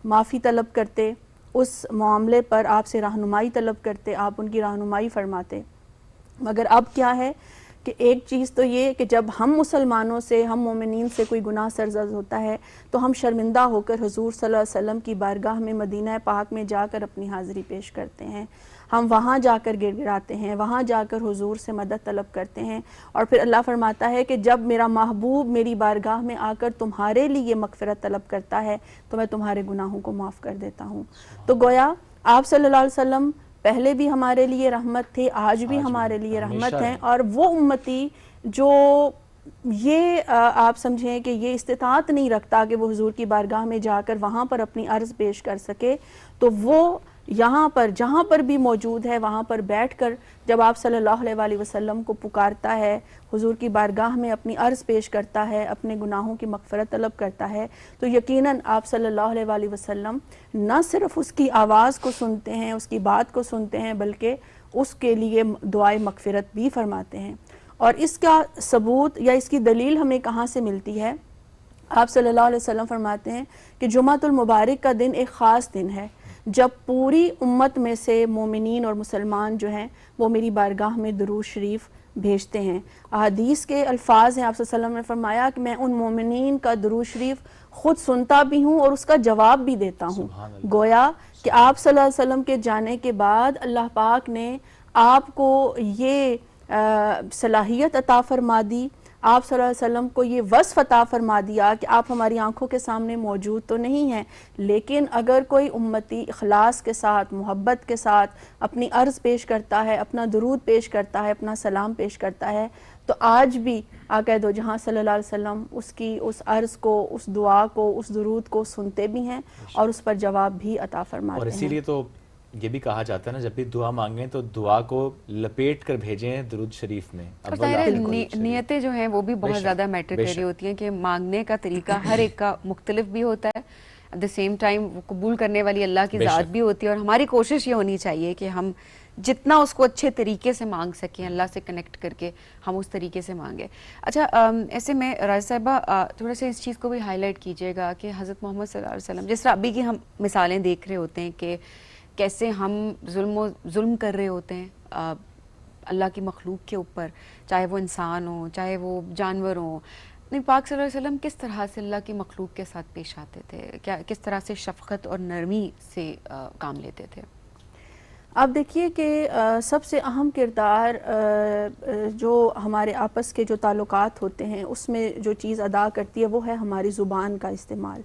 معافی طلب کرتے، اس معاملے پر آپ سے رہنمائی طلب کرتے، آپ ان کی رہنمائی فرماتے. مگر اب کیا ہے کہ ایک چیز تو یہ کہ جب ہم مسلمانوں سے ہم مومنین سے کوئی گناہ سرزد ہوتا ہے تو ہم شرمندہ ہو کر حضور صلی اللہ علیہ وسلم کی بارگاہ میں مدینہ پاک میں جا کر اپنی حاضری پیش کرتے ہیں، ہم وہاں جا کر گڑ گڑاتے ہیں، وہاں جا کر حضور سے مدد طلب کرتے ہیں، اور پھر اللہ فرماتا ہے کہ جب میرا محبوب میری بارگاہ میں آ کر تمہارے لیے مغفرت طلب کرتا ہے تو میں تمہارے گناہوں کو معاف کر دیتا ہوں. تو گویا آپ صلی اللہ علیہ وسلم پہلے بھی ہمارے لیے رحمت تھے، آج بھی ہمارے لیے رحمت ہیں، اور وہ امتی جو یہ آپ سمجھیں کہ یہ استطاعت نہیں رکھتا کہ وہ حضور کی بارگاہ میں جا کر وہاں پر اپنی عرض پیش کر سکے، تو وہ یہاں پر جہاں پر بھی موجود ہے وہاں پر بیٹھ کر جب آپ صلی اللہ علیہ وآلہ وسلم کو پکارتا ہے، حضور کی بارگاہ میں اپنی عرض پیش کرتا ہے، اپنے گناہوں کی مغفرت طلب کرتا ہے، تو یقیناً آپ صلی اللہ علیہ وآلہ وسلم نہ صرف اس کی آواز کو سنتے ہیں، اس کی بات کو سنتے ہیں، بلکہ اس کے لیے دعائے مغفرت بھی فرماتے ہیں. اور اس کا ثبوت یا اس کی دلیل ہمیں کہاں سے ملتی ہے؟ آپ صلی اللہ علیہ وسلم فرماتے ہیں کہ جمعۃ المبارک کا دن ایک خاص دن ہے جب پوری امت میں سے مومنین اور مسلمان جو ہیں وہ میری بارگاہ میں درود شریف بھیجتے ہیں. احادیث کے الفاظ ہیں، آپ صلی اللہ علیہ وسلم نے فرمایا کہ میں ان مومنین کا درود شریف خود سنتا بھی ہوں اور اس کا جواب بھی دیتا ہوں. گویا کہ آپ صلی اللہ علیہ وسلم کے جانے کے بعد اللہ پاک نے آپ کو یہ صلاحیت عطا فرما دی، آپ صلی اللہ علیہ وسلم کو یہ وصف عطا فرما دیا کہ آپ ہماری آنکھوں کے سامنے موجود تو نہیں ہیں، لیکن اگر کوئی امتی اخلاص کے ساتھ، محبت کے ساتھ اپنی عرض پیش کرتا ہے، اپنا درود پیش کرتا ہے، اپنا سلام پیش کرتا ہے، تو آج بھی آقا دو جہاں صلی اللہ علیہ وسلم اس کی اس عرض کو، اس دعا کو، اس درود کو سنتے بھی ہیں اور اس پر جواب بھی عطا فرماتے ہیں۔ اور اسی لیے تو یہ بھی کہا جاتا ہے نا، جب بھی دعا مانگیں تو دعا کو لپیٹ کر بھیجیں درود شریف میں۔ نیتیں جو ہیں وہ بھی بہت زیادہ میٹر کر رہی ہوتی ہیں کہ مانگنے کا طریقہ ہر ایک کا مختلف بھی ہوتا ہے، ایٹ دا سیم ٹائم وہ قبول کرنے والی اللہ کی ذات بھی ہوتی ہے، اور ہماری کوشش یہ ہونی چاہیے کہ ہم جتنا اس کو اچھے طریقے سے مانگ سکیں، اللہ سے کنیکٹ کر کے ہم اس طریقے سے مانگیں۔ اچھا، ایسے میں راجہ صاحبہ تھوڑا سا اس چیز کو بھی ہائی لائٹ کیجیے گا کہ حضرت محمد صلی اللہ علیہ وسلم، جس طرح ابھی کی ہم مثالیں دیکھ رہے ہوتے ہیں کہ کیسے ہم ظلم کر رہے ہوتے ہیں اللہ کی مخلوق کے اوپر، چاہے وہ انسان ہوں، چاہے وہ جانور ہوں، پاک صلی اللہ علیہ وسلم کس طرح سے اللہ کی مخلوق کے ساتھ پیش آتے تھے، کس طرح سے شفقت اور نرمی سے کام لیتے تھے؟ آپ دیکھیے کہ سب سے اہم کردار جو ہمارے آپس کے جو تعلقات ہوتے ہیں اس میں جو چیز ادا کرتی ہے وہ ہے ہماری زبان کا استعمال،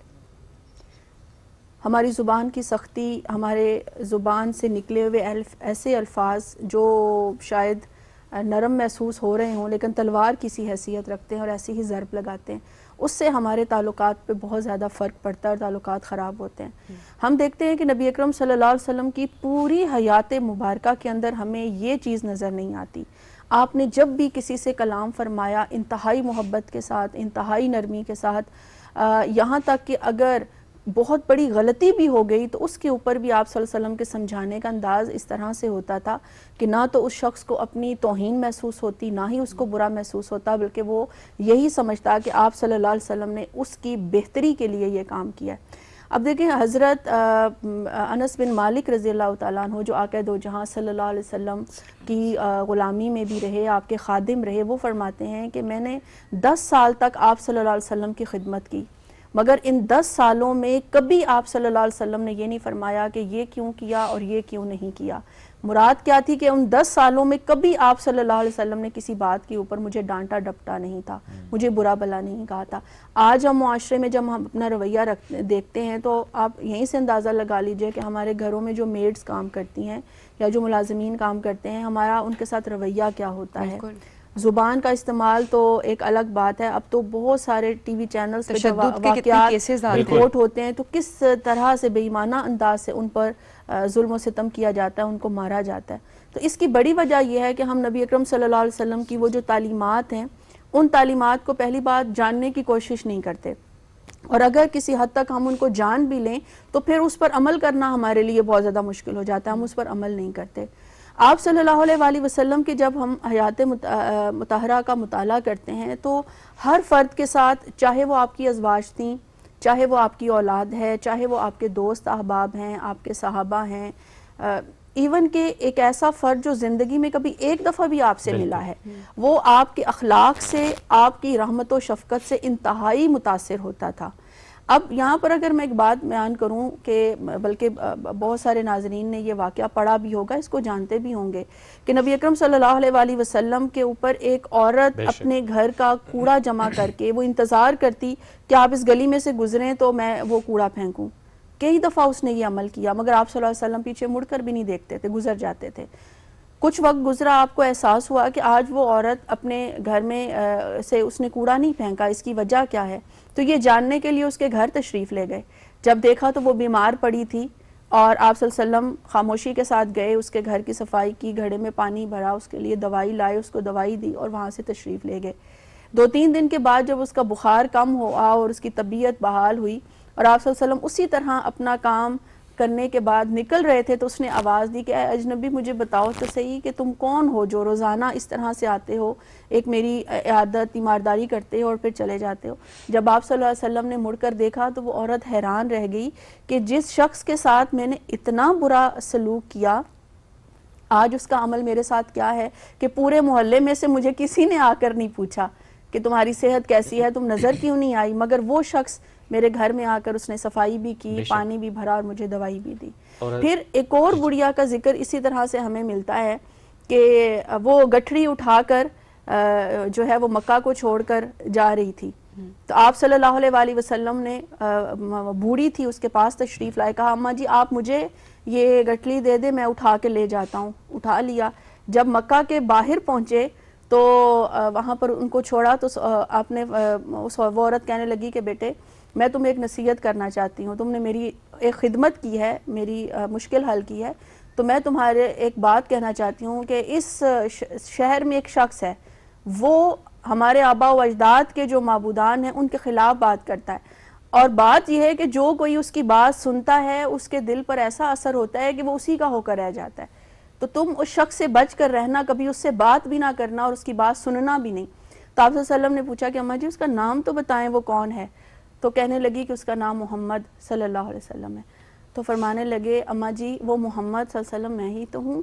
ہماری زبان کی سختی، ہمارے زبان سے نکلے ہوئے ایسے الفاظ جو شاید نرم محسوس ہو رہے ہوں لیکن تلوار کی سی حیثیت رکھتے ہیں اور ایسی ہی ضرب لگاتے ہیں، اس سے ہمارے تعلقات پہ بہت زیادہ فرق پڑتا ہے اور تعلقات خراب ہوتے ہیں۔ ہم دیکھتے ہیں کہ نبی اکرم صلی اللہ علیہ وسلم کی پوری حیات مبارکہ کے اندر ہمیں یہ چیز نظر نہیں آتی۔ آپ نے جب بھی کسی سے کلام فرمایا انتہائی محبت کے ساتھ، انتہائی نرمی کے ساتھ، یہاں تک کہ اگر بہت بڑی غلطی بھی ہو گئی تو اس کے اوپر بھی آپ صلی اللہ علیہ وسلم کے سمجھانے کا انداز اس طرح سے ہوتا تھا کہ نہ تو اس شخص کو اپنی توہین محسوس ہوتی، نہ ہی اس کو برا محسوس ہوتا، بلکہ وہ یہی سمجھتا کہ آپ صلی اللہ علیہ وسلم نے اس کی بہتری کے لیے یہ کام کیا ہے۔ اب دیکھیں حضرت انس بن مالک رضی اللہ تعالیٰ عنہ جو آقا دو جہاں صلی اللہ علیہ وسلم کی غلامی میں بھی رہے، آپ کے خادم رہے، وہ فرماتے ہیں کہ میں نے 10 سال تک آپ صلی اللہ علیہ وسلم کی خدمت کی، مگر ان 10 سالوں میں کبھی آپ صلی اللہ علیہ وسلم نے یہ نہیں فرمایا کہ یہ کیوں کیا اور یہ کیوں نہیں کیا۔ مراد کیا تھی کہ ان 10 سالوں میں کبھی آپ صلی اللہ علیہ وسلم نے کسی بات کے اوپر مجھے ڈانٹا ڈپٹا نہیں تھا، مجھے برا بلا نہیں کہا تھا۔ آج ہم معاشرے میں جب ہم اپنا رویہ دیکھتے ہیں تو آپ یہیں سے اندازہ لگا لیجئے کہ ہمارے گھروں میں جو میڈز کام کرتی ہیں یا جو ملازمین کام کرتے ہیں، ہمارا ان کے ساتھ رویہ کیا ہوتا ہے۔ زبان کا استعمال تو ایک الگ بات ہے، اب تو بہت سارے ٹی وی چینلز پہ واقعات رپورٹ ہوتے ہیں تو کس طرح سے بے ایمانہ انداز سے ان پر ظلم و ستم کیا جاتا ہے، ان کو مارا جاتا ہے۔ تو اس کی بڑی وجہ یہ ہے کہ ہم نبی اکرم صلی اللہ علیہ وسلم کی وہ جو تعلیمات ہیں ان تعلیمات کو پہلی بات جاننے کی کوشش نہیں کرتے، اور اگر کسی حد تک ہم ان کو جان بھی لیں تو پھر اس پر عمل کرنا ہمارے لیے بہت زیادہ مشکل ہو جاتا ہے، ہم اس پر عمل نہیں کرتے۔ آپ صلی اللہ علیہ وآلہ وسلم کی جب ہم حیات مطہرہ کا مطالعہ کرتے ہیں تو ہر فرد کے ساتھ، چاہے وہ آپ کی ازواج تھیں، چاہے وہ آپ کی اولاد ہے، چاہے وہ آپ کے دوست احباب ہیں، آپ کے صحابہ ہیں، ایون کہ ایک ایسا فرد جو زندگی میں کبھی ایک دفعہ بھی آپ سے ملا ہے، وہ آپ کے اخلاق سے، آپ کی رحمت و شفقت سے انتہائی متاثر ہوتا تھا۔ اب یہاں پر اگر میں ایک بات بیان کروں کہ بلکہ بہت سارے ناظرین نے یہ واقعہ پڑھا بھی ہوگا، اس کو جانتے بھی ہوں گے کہ نبی اکرم صلی اللہ علیہ وآلہ وسلم کے اوپر ایک عورت اپنے گھر کا کوڑا جمع کر کے وہ انتظار کرتی کہ آپ اس گلی میں سے گزریں تو میں وہ کوڑا پھینکوں۔ کئی دفعہ اس نے یہ عمل کیا مگر آپ صلی اللہ علیہ وسلم پیچھے مڑ کر بھی نہیں دیکھتے تھے، گزر جاتے تھے۔ کچھ وقت گزرا، آپ کو احساس ہوا کہ آج وہ عورت اپنے گھر میں سے اس نے کوڑا نہیں پھینکا، اس کی وجہ کیا ہے؟ تو یہ جاننے کے لیے اس کے گھر تشریف لے گئے۔ جب دیکھا تو وہ بیمار پڑی تھی اور آپ صلی اللہ علیہ وسلم خاموشی کے ساتھ گئے، اس کے گھر کی صفائی کی، گھڑے میں پانی بھرا، اس کے لیے دوائی لائے، اس کو دوائی دی اور وہاں سے تشریف لے گئے۔ 2-3 دن کے بعد جب اس کا بخار کم ہوا اور اس کی طبیعت بحال ہوئی اور آپ صلی اللہ علیہ وسلم اسی طرح اپنا کام کرنے کے بعد نکل رہے تھے تو اس نے آواز دی کہ اے اجنبی مجھے بتاؤ تو صحیح کہ تم کون ہو جو روزانہ اس طرح سے آتے ہو، ایک میری عادت تیمارداری کرتے ہو اور پھر چلے جاتے ہو۔ جب آپ صلی اللہ علیہ وسلم نے مڑ کر دیکھا تو وہ عورت حیران رہ گئی کہ جس شخص کے ساتھ میں نے اتنا برا سلوک کیا، آج اس کا عمل میرے ساتھ کیا ہے کہ پورے محلے میں سے مجھے کسی نے آ کر نہیں پوچھا کہ تمہاری صحت کیسی ہے, تم نظر کیوں نہیں آئی, مگر وہ شخص میرے گھر میں آ کر اس نے صفائی بھی کی, پانی بھی بھرا اور مجھے دوائی بھی دی. پھر ایک اور گڑیا کا ذکر اسی طرح سے ہمیں ملتا ہے کہ وہ گٹھڑی اٹھا کر جو ہے وہ مکہ کو چھوڑ کر جا رہی تھی, تو آپ صلی اللہ علیہ وآلہ وسلم نے بوڑھی تھی اس کے پاس تشریف لائے, کہا اماں جی آپ مجھے یہ گٹھلی دے دے, میں اٹھا کے لے جاتا ہوں. اٹھا لیا. جب مکہ کے باہر پہنچے تو وہاں پر ان کو چھوڑا تو آپ نے اس وہ عورت کہنے لگی کہ بیٹے میں تمہیں ایک نصیحت کرنا چاہتی ہوں, تم نے میری ایک خدمت کی ہے, میری مشکل حل کی ہے, تو میں تمہارے ایک بات کہنا چاہتی ہوں کہ اس شہر میں ایک شخص ہے, وہ ہمارے آبا و اجداد کے جو معبودان ہیں ان کے خلاف بات کرتا ہے, اور بات یہ ہے کہ جو کوئی اس کی بات سنتا ہے اس کے دل پر ایسا اثر ہوتا ہے کہ وہ اسی کا ہو کر رہ جاتا ہے, تو تم اس شخص سے بچ کر رہنا, کبھی اس سے بات بھی نہ کرنا اور اس کی بات سننا بھی نہیں. تو آپ صلی اللہ علیہ وسلم نے پوچھا کہ اماں جی اس کا نام تو بتائیں وہ کون ہے, تو کہنے لگی کہ اس کا نام محمد صلی اللہ علیہ وسلم ہے. تو فرمانے لگے اماں جی وہ محمد صلی اللہ علیہ وسلم میں ہی تو ہوں.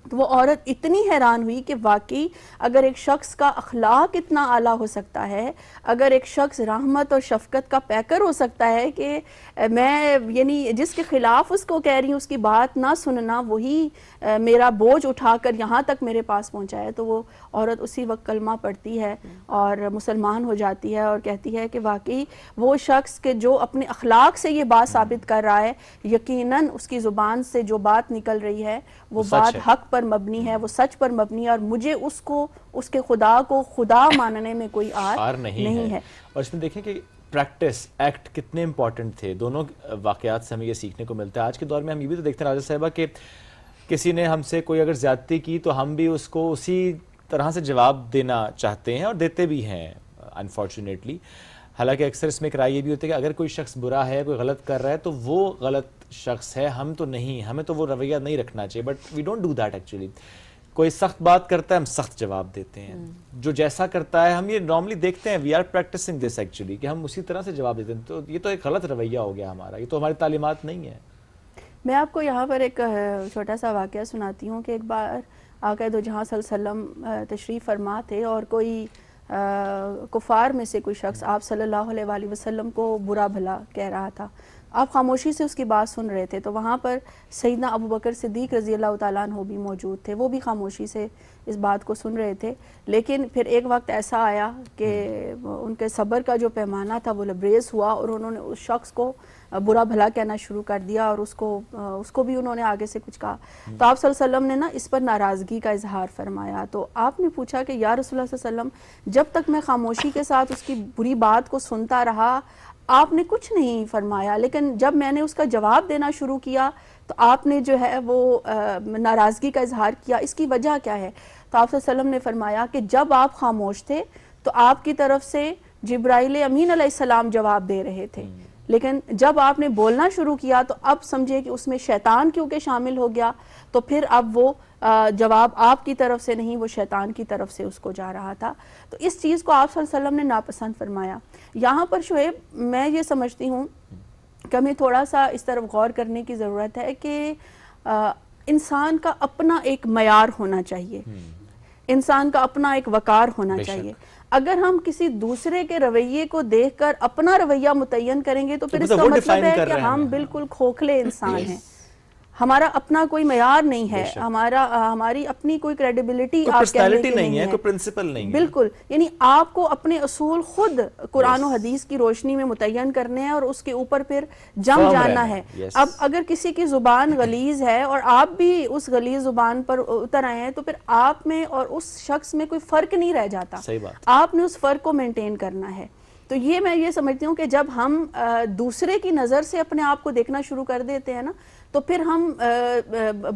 تو وہ عورت اتنی حیران ہوئی کہ واقعی اگر ایک شخص کا اخلاق اتنا اعلیٰ ہو سکتا ہے, اگر ایک شخص رحمت اور شفقت کا پیکر ہو سکتا ہے کہ میں یعنی جس کے خلاف اس کو کہہ رہی ہوں اس کی بات نہ سننا وہی میرا بوجھ اٹھا کر یہاں تک میرے پاس پہنچا ہے, تو وہ عورت اسی وقت کلمہ پڑھتی ہے اور مسلمان ہو جاتی ہے اور کہتی ہے کہ واقعی وہ شخص کہ جو اپنے اخلاق سے یہ بات ثابت کر رہا ہے, یقیناً اس کی زبان سے جو بات نکل رہی ہے وہ بات حق پر مبنی ہے, وہ سچ پر مبنی ہے, اور مجھے اس کو اس کے خدا کو خدا ماننے میں کوئی آر نہیں ہے. اور اس میں دیکھیں کہ پریکٹس ایکٹ کتنے امپورٹنٹ تھے, دونوں واقعات سے ہمیں یہ سیکھنے کو ملتا ہے. آج کے دور میں ہم یہ بھی تو دیکھتے ہیں راجہ صاحبہ کہ کسی نے ہم سے کوئی اگر زیادتی کی تو ہم بھی اس کو اسی طرح سے جواب دینا چاہتے ہیں اور دیتے بھی ہیں انفارچونیٹلی. حالانکہ اکثر اس میں ایک رائے یہ بھی ہوتی ہے کہ اگر کوئی شخص برا ہے, کوئی غلط کر رہا ہے تو وہ غلط شخص ہے, ہم تو نہیں, ہمیں تو وہ رویہ نہیں رکھنا چاہیے. But we don't do that actually. کوئی سخت بات کرتا ہے ہم سخت جواب دیتے ہیں, جو جیسا کرتا ہے ہم یہ نارملی دیکھتے ہیں, we are practising this actually, کہ ہم اسی طرح سے جواب دیتے ہیں. تو یہ تو ایک غلط رویہ ہو گیا ہمارا, یہ تو ہماری تعلیمات نہیں ہے. میں آپ کو یہاں پر ایک چھوٹا سا واقعہ سناتی ہوں کہ ایک بار آقا دو جہاں صلی اللہ علیہ وسلم تشریف فرما تھے اور کوئی کفار میں سے کوئی شخص آپ صلی اللہ علیہ وآلہ وسلم کو برا بھلا کہہ رہا تھا. آپ خاموشی سے اس کی بات سن رہے تھے, تو وہاں پر سیدنا ابو بکر صدیق رضی اللہ تعالیٰ عنہ بھی موجود تھے, وہ بھی خاموشی سے اس بات کو سن رہے تھے. لیکن پھر ایک وقت ایسا آیا کہ ان کے صبر کا جو پیمانہ تھا وہ لبریز ہوا اور انہوں نے اس شخص کو برا بھلا کہنا شروع کر دیا اور اس کو بھی انہوں نے آگے سے کچھ کہا. تو آپ صلی اللہ علیہ وسلم نے نا اس پر ناراضگی کا اظہار فرمایا. تو آپ نے پوچھا کہ یا رسول اللہ صلی اللہ علیہ وسلم جب تک میں خاموشی کے ساتھ اس کی بری بات کو سنتا رہا آپ نے کچھ نہیں فرمایا, لیکن جب میں نے اس کا جواب دینا شروع کیا تو آپ نے جو ہے وہ ناراضگی کا اظہار کیا, اس کی وجہ کیا ہے؟ تو آپ صلی اللہ علیہ وسلم نے فرمایا کہ جب آپ خاموش تھے تو آپ کی طرف سے جبرائیل امین علیہ السلام جواب دے رہے تھے, لیکن جب آپ نے بولنا شروع کیا تو اب سمجھے کہ اس میں شیطان کیونکہ شامل ہو گیا, تو پھر اب وہ جواب آپ کی طرف سے نہیں وہ شیطان کی طرف سے اس کو جا رہا تھا. تو اس چیز کو آپ صلی اللہ علیہ وسلم نے ناپسند فرمایا. یہاں پر شعیب میں یہ سمجھتی ہوں کہ ہمیں تھوڑا سا اس طرف غور کرنے کی ضرورت ہے کہ انسان کا اپنا ایک معیار ہونا چاہیے, انسان کا اپنا ایک وقار ہونا چاہیے. اگر ہم کسی دوسرے کے رویے کو دیکھ کر اپنا رویہ متعین کریں گے تو پھر اس کا مطلب ہے کہ ہم بالکل کھوکھلے انسان ہیں, ہمارا اپنا کوئی معیار نہیں ہے, ہماری اپنی کوئی کریڈیبلٹی نہیں ہے, کوئی پرنسپل نہیں ہے. بالکل, یعنی آپ کو اپنے اصول خود قرآن و حدیث کی روشنی میں متعین کرنے ہیں اور اس کے اوپر پھر جم جانا ہے. اب اگر کسی کی زبان غلیظ ہے اور آپ بھی اس غلیظ زبان پر اتر آئے ہیں تو پھر آپ میں اور اس شخص میں کوئی فرق نہیں رہ جاتا, آپ نے اس فرق کو مینٹین کرنا ہے. تو یہ میں یہ سمجھتی ہوں کہ جب ہم دوسرے کی نظر سے اپنے آپ کو دیکھنا شروع کر دیتے ہیں نا تو پھر ہم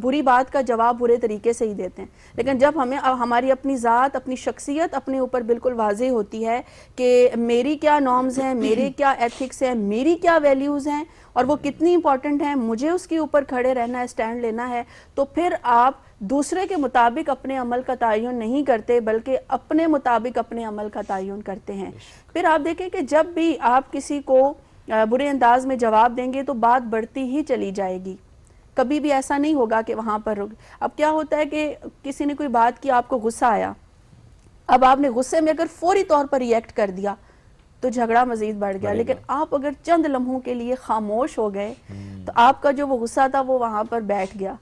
بری بات کا جواب برے طریقے سے ہی دیتے ہیں. لیکن جب ہماری اپنی ذات, اپنی شخصیت اپنے اوپر بالکل واضح ہوتی ہے کہ میری کیا نارمز ہیں, میرے کیا ایتھکس ہیں, میری کیا ویلیوز ہیں اور وہ کتنی امپورٹنٹ ہیں, مجھے اس کے اوپر کھڑے رہنا ہے, سٹینڈ لینا ہے, تو پھر آپ دوسرے کے مطابق اپنے عمل کا تعین نہیں کرتے بلکہ اپنے مطابق اپنے عمل کا تعین کرتے ہیں. پھر آپ دیکھیں کہ جب بھی آپ کسی کو برے انداز میں جواب دیں گے تو بات بڑھتی ہی چلی جائے گی, کبھی بھی ایسا نہیں ہوگا کہ وہاں پر اب کیا ہوتا ہے کہ کسی نے کوئی بات کی, آپ کو غصہ آیا, اب آپ نے غصے میں اگر فوری طور پر ریئیکٹ کر دیا تو جھگڑا مزید بڑھ گیا، لیکن آپ اگر چند لمحوں کے لیے خاموش ہو گئے تو آپ کا جو وہ غصہ تھا وہ وہاں پر بیٹھ گیا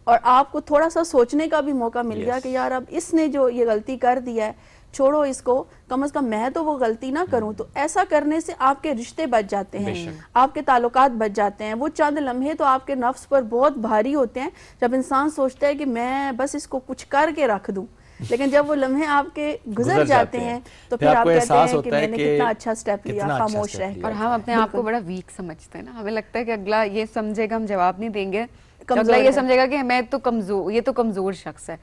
اور آپ کو تھوڑا سا سوچنے کا بھی موقع مل گیا کہ یار اب اس نے جو یہ غلطی کر دیا ہے چھوڑو اس کو، کم از کم میں تو وہ غلطی نہ کروں. تو ایسا کرنے سے آپ کے رشتے بچ جاتے ہیں، آپ کے تعلقات بچ جاتے ہیں. وہ چند لمحے تو آپ کے نفس پر بہت بھاری ہوتے ہیں جب انسان سوچتا ہے کہ میں بس اس کو کچھ کر کے رکھ دوں، لیکن جب وہ لمحے آپ کے گزر جاتے ہیں تو پھر آپ کہتے ہیں کہ میں نے کتنا اچھا سٹیپ لیا خاموش رہ کے. اور ہم اپنے آپ کو بڑا ویک سمجھتے ہیں نا، ہمیں لگتا ہے کہ اگلا یہ سمجھے گا ہم جواب نہیں دیں گے، اگلا یہ سمجھے گا کہ میں تو کمزور، یہ تو کمزور شخص ہے.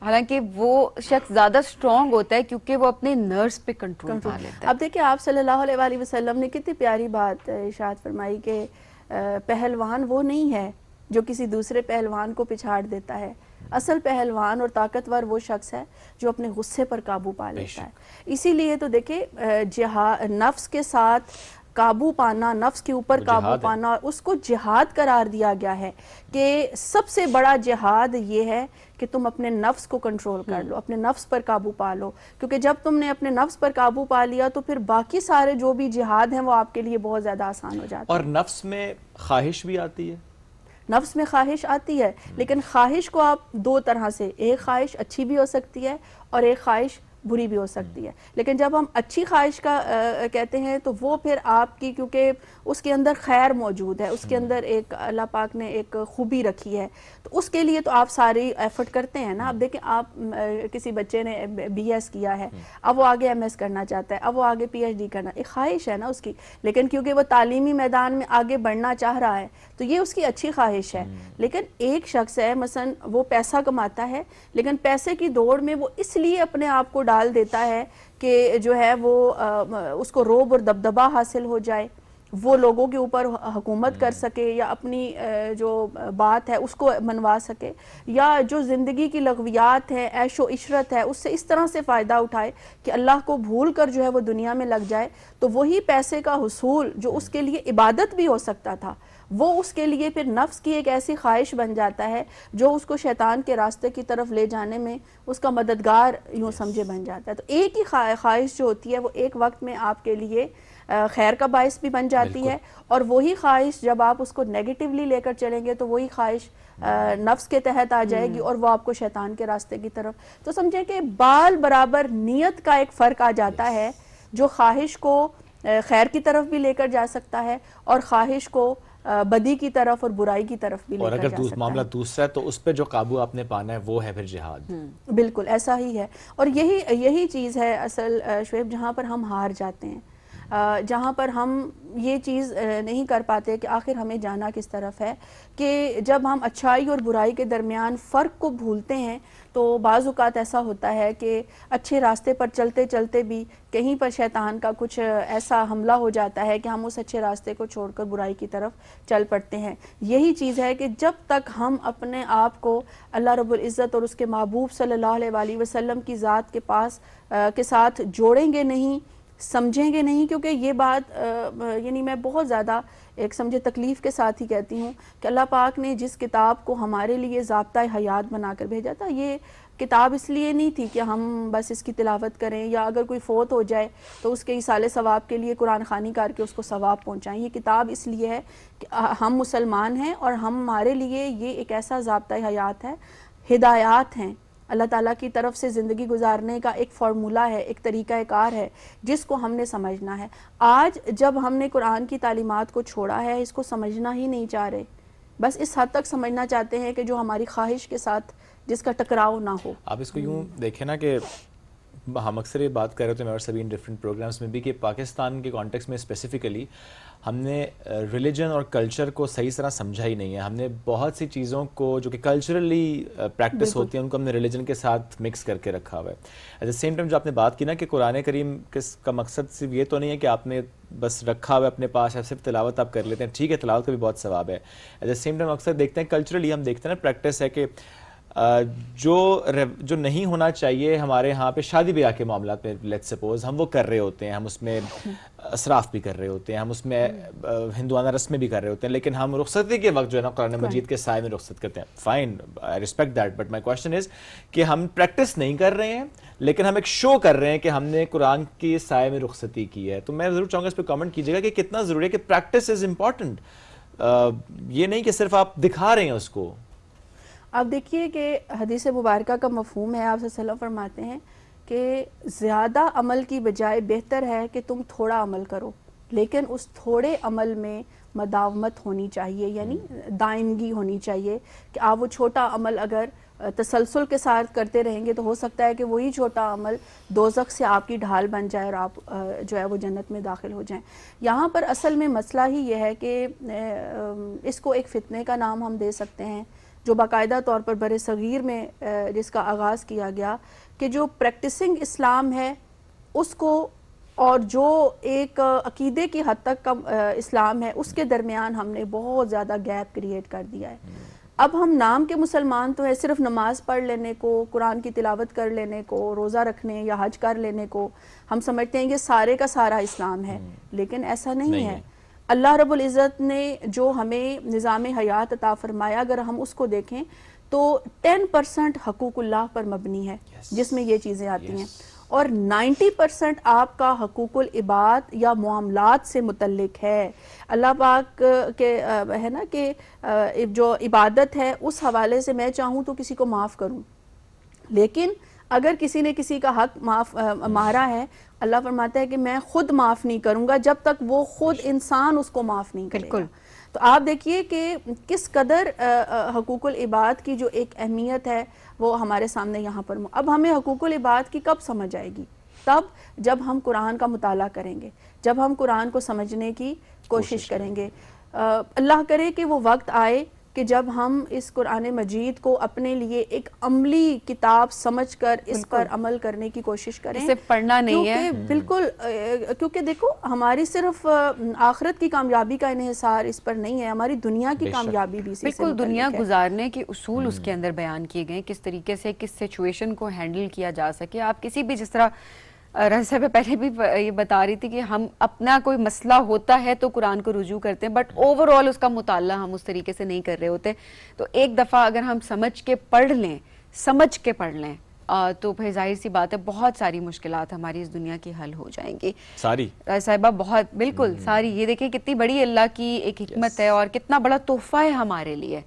حالانکہ وہ شخص زیادہ سٹرونگ ہوتا ہے کیونکہ وہ اپنے نرس پہ کنٹرول پا لیتا ہے. اب دیکھیں آپ صلی اللہ علیہ وآلہ وسلم نے کتنی پیاری بات ارشاد فرمائی کہ پہلوان وہ نہیں ہے جو کسی دوسرے پہلوان کو پچھاڑ دیتا ہے، اصل پہلوان اور طاقتور وہ شخص ہے جو اپنے غصے پر قابو پا لیتا ہے. اسی لیے تو دیکھیں نفس کے ساتھ قابو پانا، نفس کے اوپر قابو پانا، اس کو جہاد قرار دیا گیا ہے کہ سب سے بڑا جہاد یہ ہے کہ تم اپنے نفس کو کنٹرول کر لو، اپنے نفس پر قابو پا لو، کیونکہ جب تم نے اپنے نفس پر قابو پا لیا تو پھر باقی سارے جو بھی جہاد ہیں وہ آپ کے لیے بہت زیادہ آسان ہو جاتے ہیں. اور نفس میں خواہش بھی آتی ہے، نفس میں خواہش آتی ہے، لیکن خواہش کو آپ دو طرح سے، ایک خواہش اچھی بھی ہو سکتی ہے اور ایک خواہش بری بھی ہو سکتی ہے. لیکن جب ہم اچھی خواہش کا کہتے ہیں تو وہ پھر آپ کی، کیونکہ اس کے اندر خیر موجود ہے، اس کے اندر ایک اللہ پاک نے ایک خوبی رکھی ہے، تو اس کے لیے تو آپ ساری ایفرٹ کرتے ہیں نا. اب دیکھیں آپ کسی بچے نے BS کیا ہے، اب وہ آگے MS کرنا چاہتا ہے، اب وہ آگے PhD کرنا، ایک خواہش ہے نا اس کی، لیکن کیونکہ وہ تعلیمی میدان میں آگے بڑھنا چاہ رہا ہے تو یہ اس کی اچھی خواہش ہے. لیکن ایک شخص ہے مثلا وہ پیسہ کماتا ہے لیکن پیسے کی دوڑ میں وہ اس لیے اپنے آپ کو ڈال دیتا ہے کہ جو ہے وہ اس کو روب اور دبدبہ حاصل ہو جائے، وہ لوگوں کے اوپر حکومت کر سکے یا اپنی جو بات ہے اس کو منوا سکے، یا جو زندگی کی لغویات ہے، عیش و عشرت ہے، اس سے اس طرح سے فائدہ اٹھائے کہ اللہ کو بھول کر جو ہے وہ دنیا میں لگ جائے. تو وہی پیسے کا حصول جو اس کے لیے عبادت بھی ہو سکتا تھا وہ اس کے لیے پھر نفس کی ایک ایسی خواہش بن جاتا ہے جو اس کو شیطان کے راستے کی طرف لے جانے میں اس کا مددگار یوں سمجھے بن جاتا ہے. تو ایک ہی خواہش جو ہوتی ہے وہ ایک وقت میں آپ کے لیے خیر کا باعث بھی بن جاتی ہے، اور وہی خواہش جب آپ اس کو نیگیٹیولی لے کر چلیں گے تو وہی خواہش نفس کے تحت آ جائے گی اور وہ آپ کو شیطان کے راستے کی طرف. تو سمجھیں کہ بال برابر نیت کا ایک فرق آ جاتا ہے جو خواہش کو خیر کی طرف بھی لے کر جا سکتا ہے اور خواہش کو بدی کی طرف اور برائی کی طرف بھی لے کر جا سکتا ہے. اور اگر معاملہ دوسرا ہے تو اس پہ جو قابو آپ نے پانا ہے وہ ہے پھر جہاد. بالکل ایسا ہی ہے، اور یہی چیز ہے اصل شعیب جہاں پر ہم ہار جاتے ہیں، جہاں پر ہم یہ چیز نہیں کر پاتے کہ آخر ہمیں جانا کس طرف ہے، کہ جب ہم اچھائی اور برائی کے درمیان فرق کو بھولتے ہیں تو بعض اوقات ایسا ہوتا ہے کہ اچھے راستے پر چلتے چلتے بھی کہیں پر شیطان کا کچھ ایسا حملہ ہو جاتا ہے کہ ہم اس اچھے راستے کو چھوڑ کر برائی کی طرف چل پڑتے ہیں. یہی چیز ہے کہ جب تک ہم اپنے آپ کو اللہ رب العزت اور اس کے محبوب صلی اللہ علیہ وآلہ وسلم کی ذات کے ساتھ جوڑیں گے نہیں، سمجھیں گے نہیں، کیونکہ یہ بات یعنی میں بہت زیادہ ایک سمجھے تکلیف کے ساتھ ہی کہتی ہوں کہ اللہ پاک نے جس کتاب کو ہمارے لیے ضابطۂ حیات بنا کر بھیجا تھا، یہ کتاب اس لیے نہیں تھی کہ ہم بس اس کی تلاوت کریں یا اگر کوئی فوت ہو جائے تو اس کے ایصال ثواب کے لیے قرآن خوانی کر کے اس کو ثواب پہنچائیں. یہ کتاب اس لیے ہے کہ ہم مسلمان ہیں اور ہمارے لیے یہ ایک ایسا ضابطۂ حیات ہے، ہدایات ہیں اللہ تعالیٰ کی طرف سے زندگی گزارنے کا ایک فارمولہ ہے، ایک طریقہ کار ہے جس کو ہم نے سمجھنا ہے. آج جب ہم نے قرآن کی تعلیمات کو چھوڑا ہے، اس کو سمجھنا ہی نہیں چاہ رہے، بس اس حد تک سمجھنا چاہتے ہیں کہ جو ہماری خواہش کے ساتھ جس کا ٹکراؤ نہ ہو. آپ اس کو یوں دیکھیں نا کہ ہم اکثر یہ بات کر رہے تھے میں اور سبھی ان ڈفرینٹ پروگرامز میں بھی کہ پاکستان کے کانٹیکس میں اسپیسیفکلی ہم نے ریلیجن اور کلچر کو صحیح طرح سمجھا ہی نہیں ہے. ہم نے بہت سی چیزوں کو جو کہ کلچرلی پریکٹس ہوتی ہیں ان کو ہم نے ریلیجن کے ساتھ مکس کر کے رکھا ہوا ہے. ایٹ دا سیم ٹائم جو آپ نے بات کی نا کہ قرآن کریم کا مقصد صرف یہ تو نہیں ہے کہ آپ نے بس رکھا ہوا ہے اپنے پاس ہے، صرف تلاوت آپ کر لیتے ہیں، ٹھیک ہے تلاوت کا بھی بہت ثواب ہے. ایٹ دا سیم ٹائم اکثر دیکھتے ہیں کلچرلی ہم دیکھتے ہیں نا پریکٹس ہے کہ جو نہیں ہونا چاہیے ہمارے ہاں پہ شادی بیاہ کے معاملات میں لیٹ سپوز ہم وہ کر رہے ہوتے ہیں, ہم اس میں اسراف بھی کر رہے ہوتے ہیں, ہم اس میں ہندوانہ رسمیں بھی کر رہے ہوتے ہیں, لیکن ہم رخصتی کے وقت جو ہے نا قرآن مجید کے سائے میں رخصت کرتے ہیں. Fine, I respect that, but my question is کہ ہم پریکٹس نہیں کر رہے ہیں لیکن ہم ایک شو کر رہے ہیں کہ ہم نے قرآن کی سائے میں رخصتی کی ہے. تو میں ضرور چاہوں گا اس پہ کامنٹ کیجیے گا کہ کتنا ضروری ہے کہ پریکٹس از امپورٹنٹ, یہ نہیں کہ صرف آپ دکھا رہے ہیں اس کو. آپ دیکھیے کہ حدیث مبارکہ کا مفہوم ہے, آپ صلی اللہ علیہ وسلم فرماتے ہیں کہ زیادہ عمل کی بجائے بہتر ہے کہ تم تھوڑا عمل کرو, لیکن اس تھوڑے عمل میں مداومت ہونی چاہیے, یعنی دائمگی ہونی چاہیے کہ آپ وہ چھوٹا عمل اگر تسلسل کے ساتھ کرتے رہیں گے تو ہو سکتا ہے کہ وہی چھوٹا عمل دوزخ سے آپ کی ڈھال بن جائے اور آپ جو ہے وہ جنت میں داخل ہو جائیں. یہاں پر اصل میں مسئلہ ہی یہ ہے کہ اس کو ایک فتنے کا نام ہم دے سکتے ہیں جو باقاعدہ طور پر بر صغیر میں جس کا آغاز کیا گیا, کہ جو پریکٹسنگ اسلام ہے اس کو اور جو ایک عقیدے کی حد تک کا اسلام ہے اس کے درمیان ہم نے بہت زیادہ گیپ کریٹ کر دیا ہے. اب ہم نام کے مسلمان تو ہے, صرف نماز پڑھ لینے کو, قرآن کی تلاوت کر لینے کو, روزہ رکھنے یا حج کر لینے کو ہم سمجھتے ہیں یہ سارے کا سارا اسلام ہے, لیکن ایسا نہیں ہے. اللہ رب العزت نے جو ہمیں نظام حیات عطا فرمایا اگر ہم اس کو دیکھیں تو 10% حقوق اللہ پر مبنی ہے جس میں یہ چیزیں آتی ہیں, اور 90% آپ کا حقوق العباد یا معاملات سے متعلق ہے. اللہ پاک کے ہے نا کہ جو عبادت ہے اس حوالے سے میں چاہوں تو کسی کو معاف کروں, لیکن اگر کسی نے کسی کا حق مارا ہے اللہ فرماتا ہے کہ میں خود معاف نہیں کروں گا جب تک وہ خود انسان اس کو معاف نہیں کرے گا. تو آپ دیکھیے کہ کس قدر حقوق العباد کی جو ایک اہمیت ہے وہ ہمارے سامنے یہاں پر. اب ہمیں حقوق العباد کی کب سمجھ آئے گی؟ تب جب ہم قرآن کا مطالعہ کریں گے, جب ہم قرآن کو سمجھنے کی کوشش کریں گے. اللہ کرے کہ وہ وقت آئے کہ جب ہم اس قرآن مجید کو اپنے لیے ایک عملی کتاب سمجھ کر اس پر عمل کرنے کی کوشش کریں. اسے پڑھنا نہیں ہے بالکل, کیونکہ دیکھو ہماری صرف آخرت کی کامیابی کا انحصار اس پر نہیں ہے, ہماری دنیا کی کامیابی بھی اسی سے بالکل دنیا گزارنے کے اصول اس کے اندر بیان کیے گئے, کس طریقے سے کس سچویشن کو ہینڈل کیا جا سکے. آپ کسی بھی, جس طرح رضا صاحب پہلے بھی یہ بتا رہی تھی کہ ہم اپنا کوئی مسئلہ ہوتا ہے تو قرآن کو رجوع کرتے ہیں, بٹ اوور آل اس کا مطالعہ ہم اس طریقے سے نہیں کر رہے ہوتے. تو ایک دفعہ اگر ہم سمجھ کے پڑھ لیں تو پھر ظاہر سی بات ہے بہت ساری مشکلات ہماری اس دنیا کی حل ہو جائیں گی. ساری صاحبہ بہت بالکل ساری. یہ دیکھیں کتنی بڑی اللہ کی ایک حکمت ہے اور کتنا بڑا تحفہ ہے ہمارے لیے